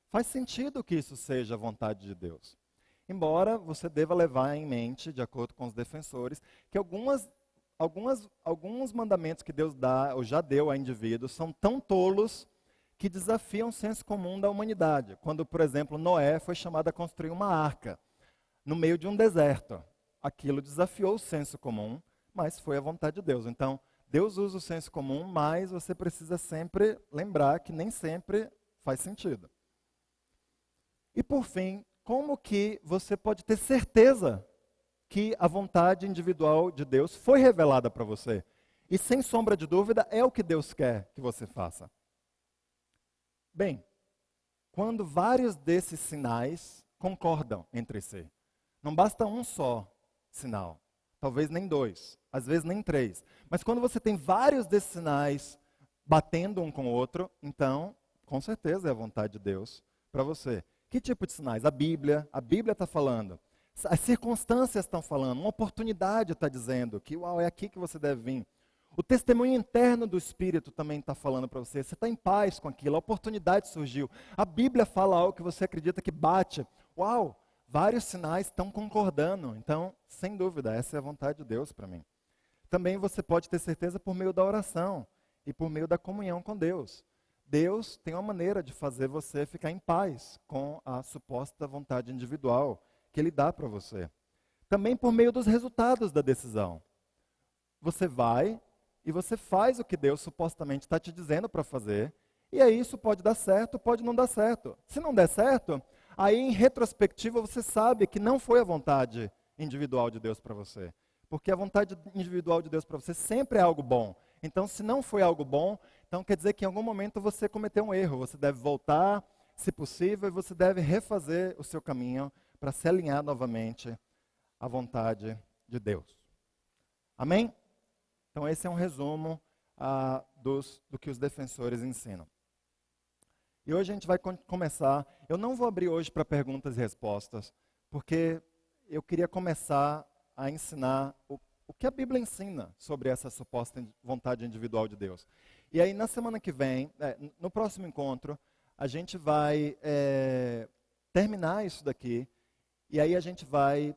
Faz sentido que isso seja a vontade de Deus. Embora você deva levar em mente, de acordo com os defensores, que alguns mandamentos que Deus dá ou já deu a indivíduos são tão tolos que desafiam o senso comum da humanidade. Quando, por exemplo, Noé foi chamado a construir uma arca no meio de um deserto. Aquilo desafiou o senso comum, mas foi a vontade de Deus. Então, Deus usa o senso comum, mas você precisa sempre lembrar que nem sempre faz sentido. E por fim, como que você pode ter certeza que a vontade individual de Deus foi revelada para você? E sem sombra de dúvida, é o que Deus quer que você faça. Bem, quando vários desses sinais concordam entre si. Não basta um só sinal, talvez nem dois, às vezes nem três. Mas quando você tem vários desses sinais batendo um com o outro, então, com certeza é a vontade de Deus para você. Que tipo de sinais? A Bíblia está falando. As circunstâncias estão falando, uma oportunidade está dizendo que é aqui que você deve vir. O testemunho interno do Espírito também está falando para você. Você está em paz com aquilo, a oportunidade surgiu. A Bíblia fala algo que você acredita que bate. Uau, vários sinais estão concordando. Então, sem dúvida, essa é a vontade de Deus para mim. Também você pode ter certeza por meio da oração e por meio da comunhão com Deus. Deus tem uma maneira de fazer você ficar em paz com a suposta vontade individual que Ele dá para você. Também por meio dos resultados da decisão. Você vai e você faz o que Deus supostamente está te dizendo para fazer, e aí isso pode dar certo, pode não dar certo. Se não der certo, aí em retrospectiva você sabe que não foi a vontade individual de Deus para você. Porque a vontade individual de Deus para você sempre é algo bom. Então, se não foi algo bom, então quer dizer que em algum momento você cometeu um erro. Você deve voltar, se possível, e você deve refazer o seu caminho para se alinhar novamente à vontade de Deus. Amém? Então, esse é um resumo do que os defensores ensinam. E hoje a gente vai começar. Eu não vou abrir hoje para perguntas e respostas, porque eu queria começar a ensinar o que a Bíblia ensina sobre essa suposta vontade individual de Deus. E aí, na semana que vem, no próximo encontro, a gente vai terminar isso daqui, e aí a gente vai,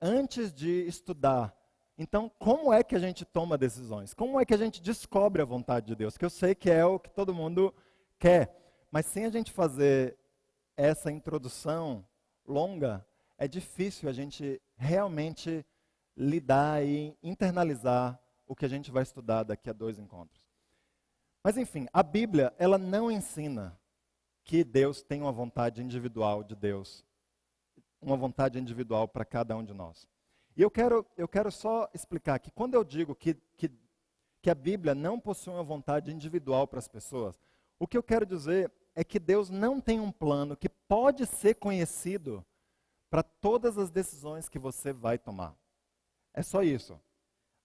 antes de estudar, então, como é que a gente toma decisões? Como é que a gente descobre a vontade de Deus? Que eu sei que é o que todo mundo quer, mas sem a gente fazer essa introdução longa, é difícil a gente realmente lidar e internalizar o que a gente vai estudar daqui a 2 encontros. Mas enfim, a Bíblia, ela não ensina que Deus tem uma vontade individual de Deus, uma vontade individual para cada um de nós. E eu quero só explicar que quando eu digo que a Bíblia não possui uma vontade individual para as pessoas, o que eu quero dizer é que Deus não tem um plano que pode ser conhecido para todas as decisões que você vai tomar. É só isso.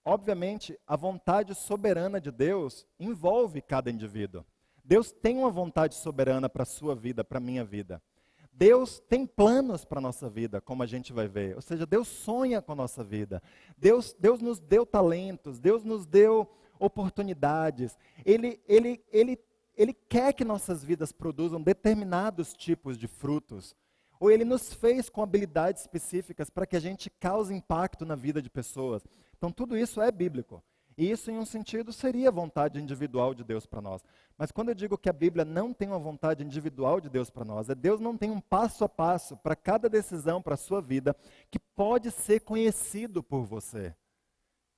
Obviamente, a vontade soberana de Deus envolve cada indivíduo. Deus tem uma vontade soberana para a sua vida, para a minha vida. Deus tem planos para a nossa vida, como a gente vai ver. Ou seja, Deus sonha com a nossa vida. Deus nos deu talentos, Deus nos deu oportunidades. Ele quer que nossas vidas produzam determinados tipos de frutos. Ou Ele nos fez com habilidades específicas para que a gente cause impacto na vida de pessoas. Então, tudo isso é bíblico. E isso, em um sentido, seria a vontade individual de Deus para nós. Mas quando eu digo que a Bíblia não tem uma vontade individual de Deus para nós, Deus não tem um passo a passo para cada decisão para a sua vida que pode ser conhecido por você.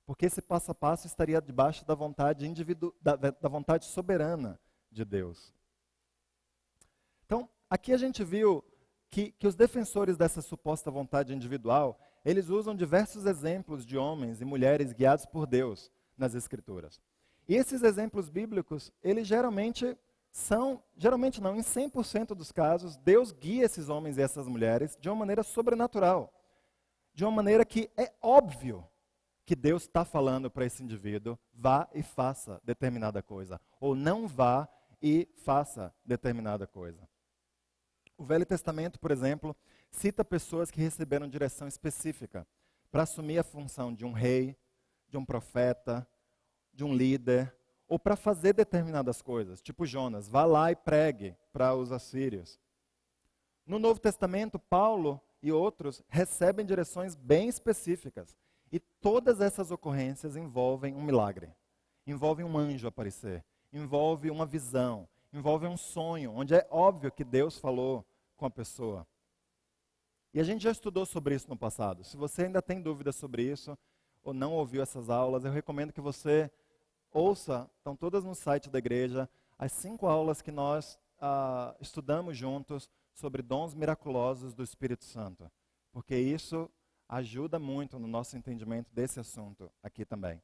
Porque esse passo a passo estaria debaixo da vontade, da vontade soberana de Deus. Então, aqui a gente viu que os defensores dessa suposta vontade individual, eles usam diversos exemplos de homens e mulheres guiados por Deus nas Escrituras. E esses exemplos bíblicos, eles geralmente não, em 100% dos casos, Deus guia esses homens e essas mulheres de uma maneira sobrenatural. De uma maneira que é óbvio que Deus está falando para esse indivíduo, vá e faça determinada coisa. Ou não vá e faça determinada coisa. O Velho Testamento, por exemplo, cita pessoas que receberam direção específica para assumir a função de um rei, de um profeta, de um líder, ou para fazer determinadas coisas, tipo Jonas, vá lá e pregue para os assírios. No Novo Testamento, Paulo e outros recebem direções bem específicas, e todas essas ocorrências envolvem um milagre, envolvem um anjo aparecer, envolve uma visão, envolve um sonho, onde é óbvio que Deus falou com a pessoa. E a gente já estudou sobre isso no passado. Se você ainda tem dúvidas sobre isso, ou não ouviu essas aulas, eu recomendo que você ouça, estão todas no site da igreja, as 5 aulas que nós estudamos juntos sobre dons miraculosos do Espírito Santo. Porque isso ajuda muito no nosso entendimento desse assunto aqui também.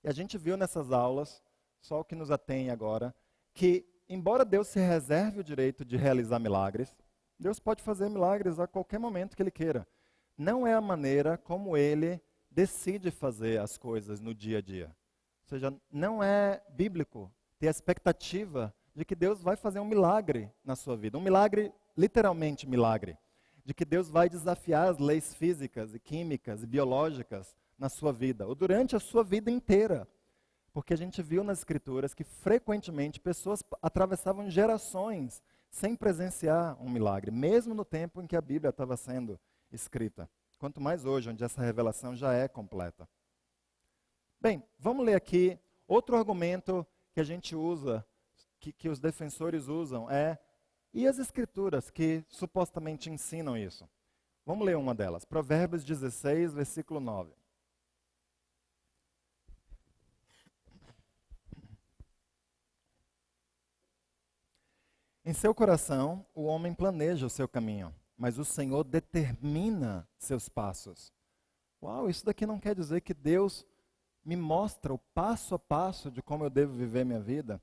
E a gente viu nessas aulas, só o que nos atém agora, que embora Deus se reserve o direito de realizar milagres, Deus pode fazer milagres a qualquer momento que Ele queira. Não é a maneira como Ele decide fazer as coisas no dia a dia. Ou seja, não é bíblico ter a expectativa de que Deus vai fazer um milagre na sua vida. Um milagre, literalmente milagre. De que Deus vai desafiar as leis físicas e químicas e biológicas na sua vida, ou durante a sua vida inteira. Porque a gente viu nas Escrituras que frequentemente pessoas atravessavam gerações sem presenciar um milagre, mesmo no tempo em que a Bíblia estava sendo escrita. Quanto mais hoje, onde essa revelação já é completa. Bem, vamos ler aqui outro argumento que a gente usa, que os defensores usam, e as Escrituras que supostamente ensinam isso. Vamos ler uma delas, Provérbios 16, versículo 9. Em seu coração, o homem planeja o seu caminho, mas o Senhor determina seus passos. Uau, isso daqui não quer dizer que Deus me mostra o passo a passo de como eu devo viver minha vida?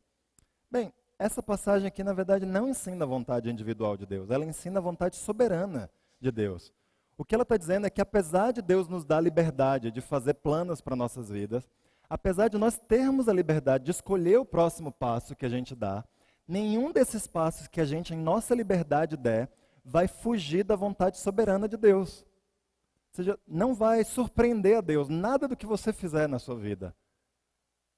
Bem, essa passagem aqui, na verdade, não ensina a vontade individual de Deus, ela ensina a vontade soberana de Deus. O que ela está dizendo é que apesar de Deus nos dar a liberdade de fazer planos para nossas vidas, apesar de nós termos a liberdade de escolher o próximo passo que a gente dá, nenhum desses passos que a gente, em nossa liberdade, der, vai fugir da vontade soberana de Deus. Ou seja, não vai surpreender a Deus nada do que você fizer na sua vida.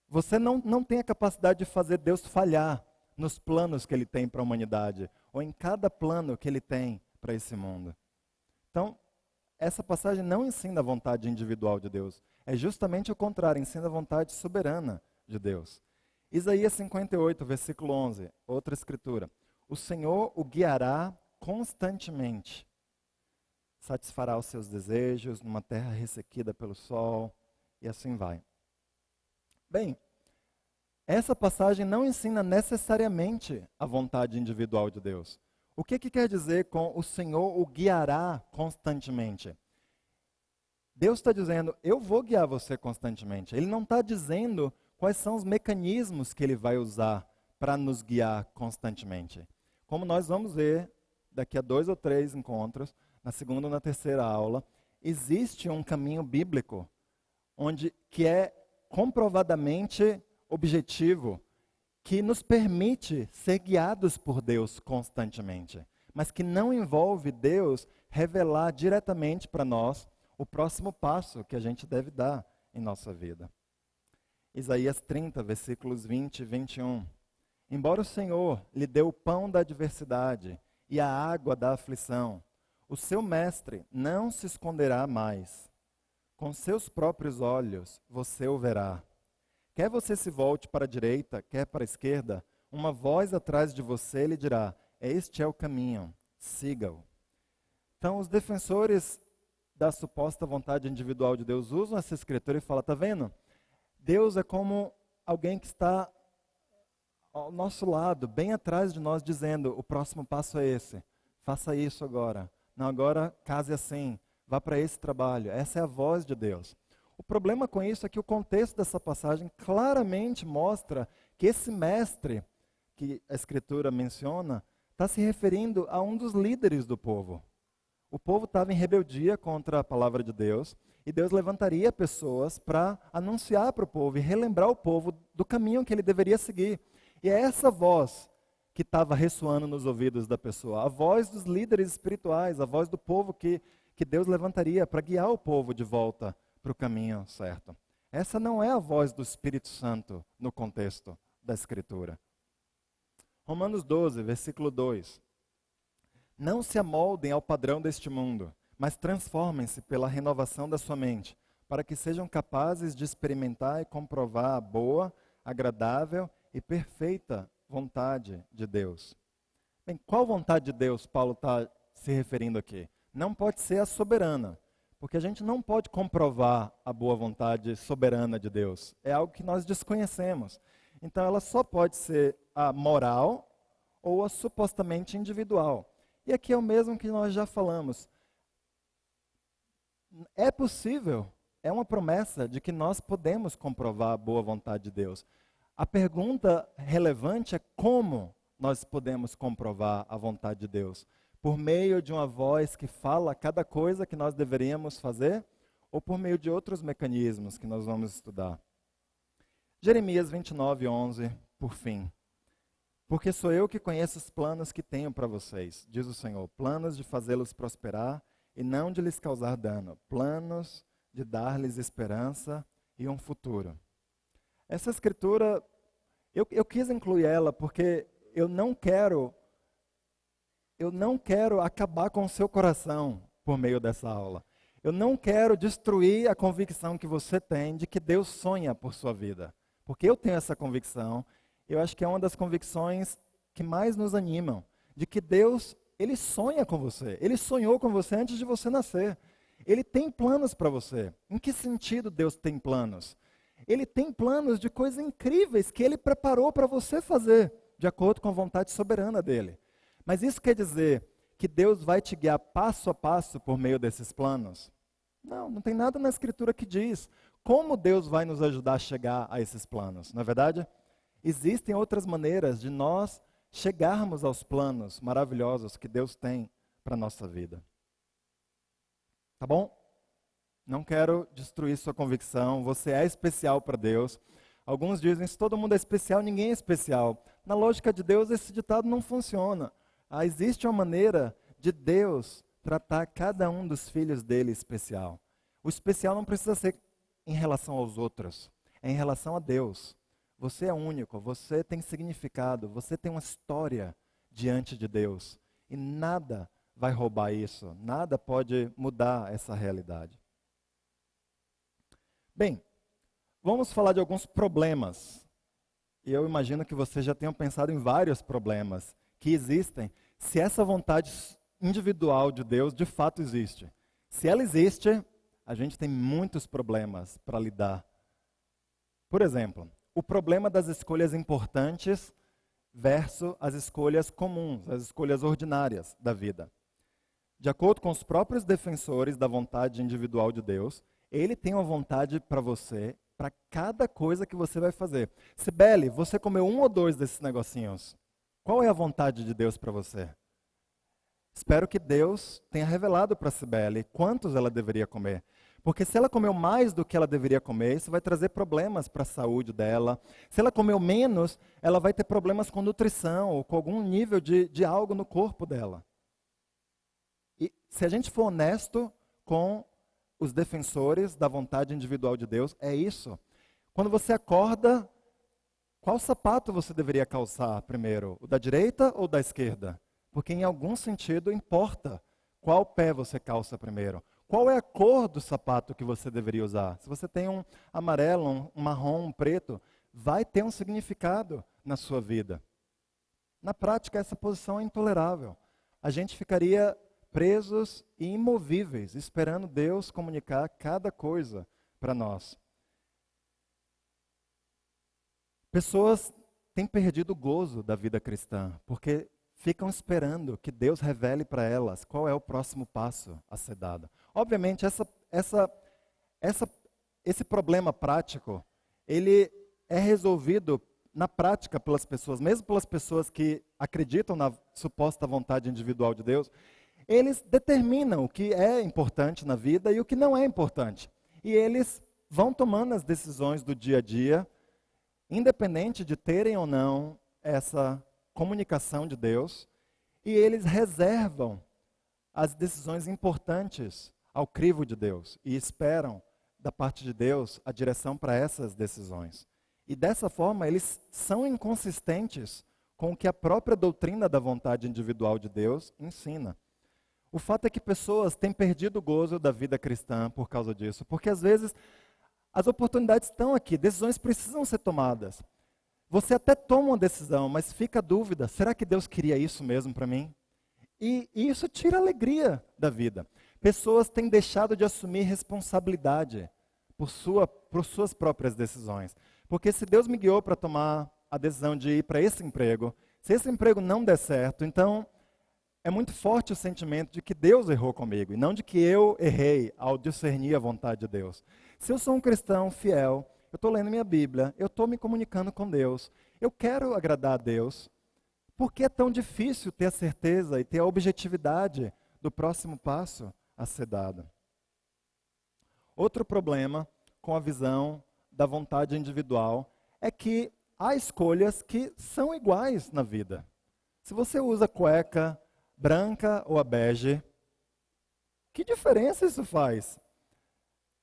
Você não tem a capacidade de fazer Deus falhar nos planos que Ele tem para a humanidade, ou em cada plano que Ele tem para esse mundo. Então, essa passagem não ensina a vontade individual de Deus. É justamente o contrário, ensina a vontade soberana de Deus. Isaías 58, versículo 11, outra escritura. O Senhor o guiará constantemente, satisfará os seus desejos numa terra ressequida pelo sol, e assim vai. Bem, essa passagem não ensina necessariamente a vontade individual de Deus. O que quer dizer com o Senhor o guiará constantemente? Deus está dizendo, eu vou guiar você constantemente. Ele não está dizendo quais são os mecanismos que ele vai usar para nos guiar constantemente. Como nós vamos ver daqui a 2 ou 3 encontros, na segunda ou na terceira aula, existe um caminho bíblico que é comprovadamente objetivo, que nos permite ser guiados por Deus constantemente, mas que não envolve Deus revelar diretamente para nós o próximo passo que a gente deve dar em nossa vida. Isaías 30, versículos 20 e 21. Embora o Senhor lhe dê o pão da adversidade e a água da aflição, o seu mestre não se esconderá mais. Com seus próprios olhos você o verá. Quer você se volte para a direita, quer para a esquerda, uma voz atrás de você lhe dirá, este é o caminho, siga-o. Então, os defensores da suposta vontade individual de Deus usam essa escritura e falam, tá vendo? Deus é como alguém que está ao nosso lado, bem atrás de nós, dizendo, o próximo passo é esse, faça isso agora. Não, agora case assim, vá para esse trabalho. Essa é a voz de Deus. O problema com isso é que o contexto dessa passagem claramente mostra que esse mestre, que a Escritura menciona, está se referindo a um dos líderes do povo. O povo estava em rebeldia contra a palavra de Deus, e Deus levantaria pessoas para anunciar para o povo e relembrar o povo do caminho que ele deveria seguir. E é essa voz que estava ressoando nos ouvidos da pessoa, a voz dos líderes espirituais, a voz do povo que Deus levantaria para guiar o povo de volta para o caminho certo. Essa não é a voz do Espírito Santo no contexto da Escritura. Romanos 12, versículo 2. Não se amoldem ao padrão deste mundo, mas transformem-se pela renovação da sua mente, para que sejam capazes de experimentar e comprovar a boa, agradável e perfeita vontade de Deus. Bem, qual vontade de Deus Paulo está se referindo aqui? Não pode ser a soberana. Porque a gente não pode comprovar a boa vontade soberana de Deus. É algo que nós desconhecemos. Então ela só pode ser a moral ou a supostamente individual. E aqui é o mesmo que nós já falamos. É possível, é uma promessa de que nós podemos comprovar a boa vontade de Deus. A pergunta relevante é como nós podemos comprovar a vontade de Deus. Por meio de uma voz que fala cada coisa que nós deveríamos fazer, ou por meio de outros mecanismos que nós vamos estudar. Jeremias 29, 11, por fim. Porque sou eu que conheço os planos que tenho para vocês, diz o Senhor, planos de fazê-los prosperar e não de lhes causar dano, planos de dar-lhes esperança e um futuro. Essa escritura, eu quis incluir ela porque eu não quero acabar com o seu coração por meio dessa aula. Eu não quero destruir a convicção que você tem de que Deus sonha por sua vida. Porque eu tenho essa convicção, eu acho que é uma das convicções que mais nos animam, de que Deus, Ele sonha com você. Ele sonhou com você antes de você nascer. Ele tem planos para você. Em que sentido Deus tem planos? Ele tem planos de coisas incríveis que Ele preparou para você fazer, de acordo com a vontade soberana dEle. Mas isso quer dizer que Deus vai te guiar passo a passo por meio desses planos? Não tem nada na Escritura que diz como Deus vai nos ajudar a chegar a esses planos, não é verdade? Existem outras maneiras de nós chegarmos aos planos maravilhosos que Deus tem para a nossa vida. Tá bom? Não quero destruir sua convicção, você é especial para Deus. Alguns dizem, se todo mundo é especial, ninguém é especial. Na lógica de Deus, esse ditado não funciona. Existe uma maneira de Deus tratar cada um dos filhos dele especial. O especial não precisa ser em relação aos outros, é em relação a Deus. Você é único, você tem significado, você tem uma história diante de Deus. E nada vai roubar isso, nada pode mudar essa realidade. Bem, vamos falar de alguns problemas. E eu imagino que vocês já tenham pensado em vários problemas que existem, se essa vontade individual de Deus de fato existe. Se ela existe, a gente tem muitos problemas para lidar. Por exemplo, o problema das escolhas importantes versus as escolhas comuns, as escolhas ordinárias da vida. De acordo com os próprios defensores da vontade individual de Deus, Ele tem uma vontade para você, para cada coisa que você vai fazer. Cibele, você comeu 1 ou 2 desses negocinhos? Qual é a vontade de Deus para você? Espero que Deus tenha revelado para Cibele quantos ela deveria comer. Porque se ela comeu mais do que ela deveria comer, isso vai trazer problemas para a saúde dela. Se ela comeu menos, ela vai ter problemas com nutrição ou com algum nível de algo no corpo dela. E se a gente for honesto com os defensores da vontade individual de Deus, é isso. Quando você acorda, qual sapato você deveria calçar primeiro? O da direita ou da esquerda? Porque em algum sentido importa qual pé você calça primeiro. Qual é a cor do sapato que você deveria usar? Se você tem um amarelo, um marrom, um preto, vai ter um significado na sua vida. Na prática, essa posição é intolerável. A gente ficaria presos e imovíveis, esperando Deus comunicar cada coisa para nós. Pessoas têm perdido o gozo da vida cristã, porque ficam esperando que Deus revele para elas qual é o próximo passo a ser dado. Obviamente, esse problema prático, ele é resolvido na prática pelas pessoas, mesmo pelas pessoas que acreditam na suposta vontade individual de Deus. Eles determinam o que é importante na vida e o que não é importante. E eles vão tomando as decisões do dia a dia, independente de terem ou não essa comunicação de Deus, e eles reservam as decisões importantes ao crivo de Deus e esperam da parte de Deus a direção para essas decisões. E dessa forma eles são inconsistentes com o que a própria doutrina da vontade individual de Deus ensina. O fato é que pessoas têm perdido o gozo da vida cristã por causa disso, porque às vezes as oportunidades estão aqui, decisões precisam ser tomadas. Você até toma uma decisão, mas fica a dúvida, será que Deus queria isso mesmo para mim? E isso tira a alegria da vida. Pessoas têm deixado de assumir responsabilidade por suas próprias decisões. Porque se Deus me guiou para tomar a decisão de ir para esse emprego, se esse emprego não der certo, então é muito forte o sentimento de que Deus errou comigo, e não de que eu errei ao discernir a vontade de Deus. Se eu sou um cristão fiel, eu estou lendo minha Bíblia, eu estou me comunicando com Deus, eu quero agradar a Deus, por que é tão difícil ter a certeza e ter a objetividade do próximo passo a ser dado? Outro problema com a visão da vontade individual é que há escolhas que são iguais na vida. Se você usa cueca branca ou a bege, que diferença isso faz?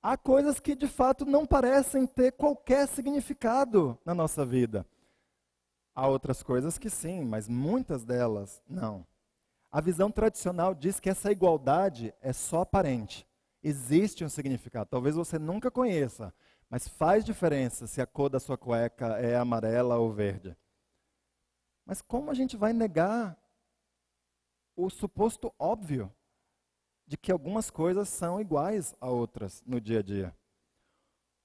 Há coisas que de fato não parecem ter qualquer significado na nossa vida. Há outras coisas que sim, mas muitas delas não. A visão tradicional diz que essa igualdade é só aparente. Existe um significado. Talvez você nunca conheça, mas faz diferença se a cor da sua cueca é amarela ou verde. Mas como a gente vai negar o suposto óbvio de que algumas coisas são iguais a outras no dia a dia?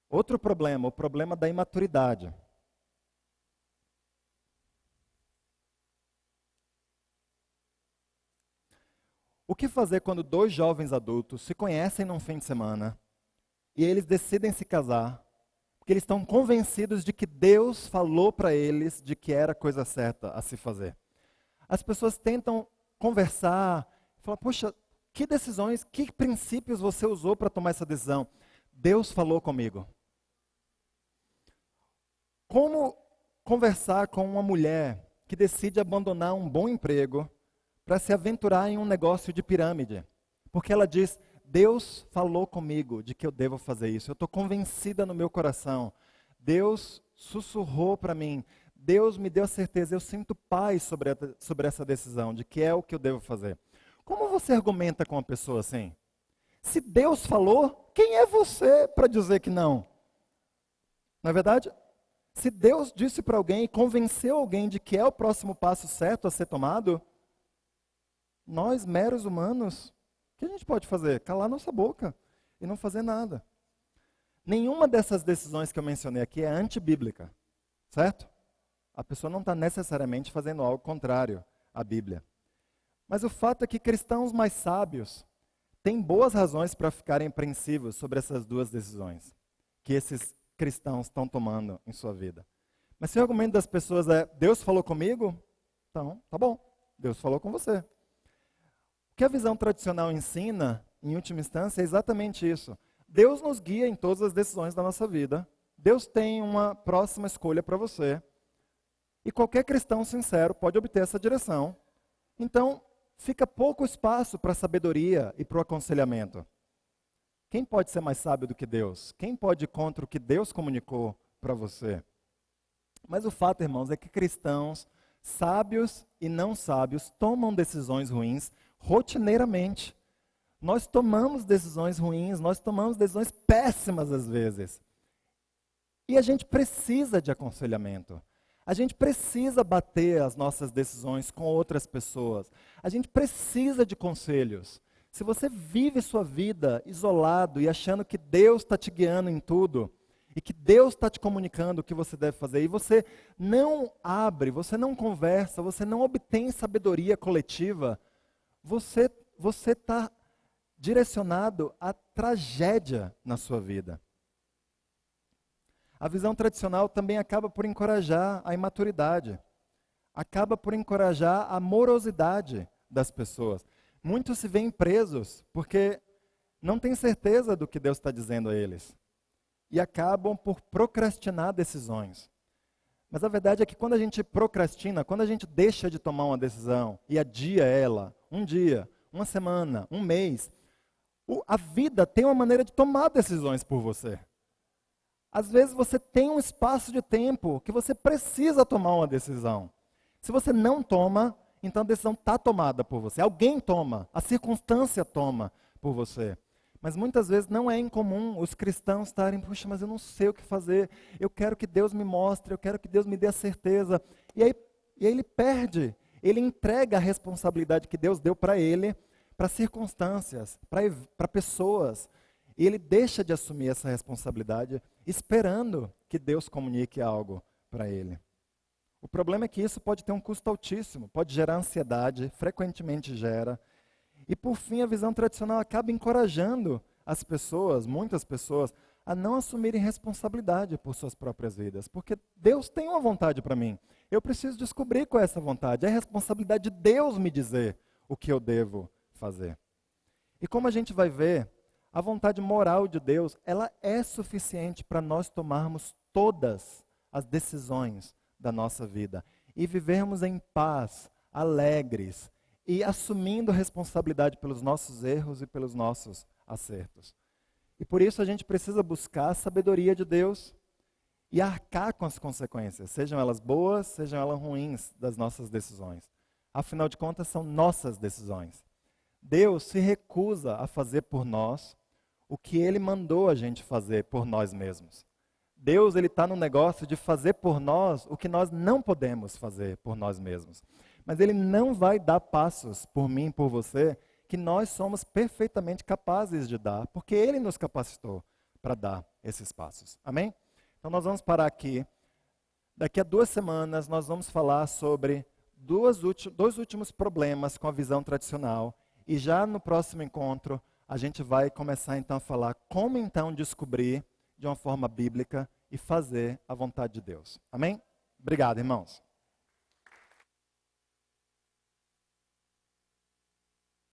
Outro problema, o problema da imaturidade. O que fazer quando 2 jovens adultos se conhecem num fim de semana e eles decidem se casar, porque eles estão convencidos de que Deus falou para eles de que era a coisa certa a se fazer? As pessoas tentam conversar, falar, poxa, que decisões, que princípios você usou para tomar essa decisão? Deus falou comigo. Como conversar com uma mulher que decide abandonar um bom emprego para se aventurar em um negócio de pirâmide? Porque ela diz, Deus falou comigo de que eu devo fazer isso. Eu estou convencida no meu coração. Deus sussurrou para mim. Deus me deu a certeza. Eu sinto paz sobre essa decisão, de que é o que eu devo fazer. Como você argumenta com uma pessoa assim? Se Deus falou, quem é você para dizer que não? Na verdade, se Deus disse para alguém e convenceu alguém de que é o próximo passo certo a ser tomado, nós, meros humanos, o que a gente pode fazer? Calar nossa boca e não fazer nada. Nenhuma dessas decisões que eu mencionei aqui é antibíblica, certo? A pessoa não está necessariamente fazendo algo contrário à Bíblia. Mas o fato é que cristãos mais sábios têm boas razões para ficarem apreensivos sobre essas duas decisões que esses cristãos estão tomando em sua vida. Mas se o argumento das pessoas é, Deus falou comigo? Então, tá bom, Deus falou com você. O que a visão tradicional ensina, em última instância, é exatamente isso. Deus nos guia em todas as decisões da nossa vida. Deus tem uma próxima escolha para você. E qualquer cristão sincero pode obter essa direção. Então, fica pouco espaço para a sabedoria e para o aconselhamento. Quem pode ser mais sábio do que Deus? Quem pode ir contra o que Deus comunicou para você? Mas o fato, irmãos, é que cristãos, sábios e não sábios, tomam decisões ruins rotineiramente. Nós tomamos decisões ruins, nós tomamos decisões péssimas às vezes. E a gente precisa de aconselhamento. A gente precisa bater as nossas decisões com outras pessoas. A gente precisa de conselhos. Se você vive sua vida isolado e achando que Deus está te guiando em tudo, e que Deus está te comunicando o que você deve fazer, e você não abre, você não conversa, você não obtém sabedoria coletiva, você está direcionado à tragédia na sua vida. A visão tradicional também acaba por encorajar a imaturidade, acaba por encorajar a morosidade das pessoas. Muitos se veem presos porque não têm certeza do que Deus está dizendo a eles e acabam por procrastinar decisões. Mas a verdade é que quando a gente procrastina, quando a gente deixa de tomar uma decisão e adia ela, um dia, uma semana, um mês, a vida tem uma maneira de tomar decisões por você. Às vezes você tem um espaço de tempo que você precisa tomar uma decisão. Se você não toma, então a decisão está tomada por você. Alguém toma, a circunstância toma por você. Mas muitas vezes não é incomum os cristãos estarem, puxa, mas eu não sei o que fazer, eu quero que Deus me mostre, eu quero que Deus me dê a certeza. E aí ele perde, ele entrega a responsabilidade que Deus deu para ele, para circunstâncias, para pessoas. E ele deixa de assumir essa responsabilidade, esperando que Deus comunique algo para ele. O problema é que isso pode ter um custo altíssimo, pode gerar ansiedade, frequentemente gera. E por fim, a visão tradicional acaba encorajando as pessoas, muitas pessoas, a não assumirem responsabilidade por suas próprias vidas. Porque Deus tem uma vontade para mim. Eu preciso descobrir qual é essa vontade. É a responsabilidade de Deus me dizer o que eu devo fazer. E como a gente vai ver, a vontade moral de Deus, ela é suficiente para nós tomarmos todas as decisões da nossa vida e vivermos em paz, alegres e assumindo responsabilidade pelos nossos erros e pelos nossos acertos. E por isso a gente precisa buscar a sabedoria de Deus e arcar com as consequências, sejam elas boas, sejam elas ruins das nossas decisões. Afinal de contas, são nossas decisões. Deus se recusa a fazer por nós o que Ele mandou a gente fazer por nós mesmos. Deus está no negócio de fazer por nós o que nós não podemos fazer por nós mesmos. Mas Ele não vai dar passos por mim, por você, que nós somos perfeitamente capazes de dar, porque Ele nos capacitou para dar esses passos. Amém? Então nós vamos parar aqui. Daqui a 2 semanas nós vamos falar sobre dois últimos problemas com a visão tradicional. E já no próximo encontro, a gente vai começar então a falar como então descobrir de uma forma bíblica e fazer a vontade de Deus. Amém? Obrigado, irmãos.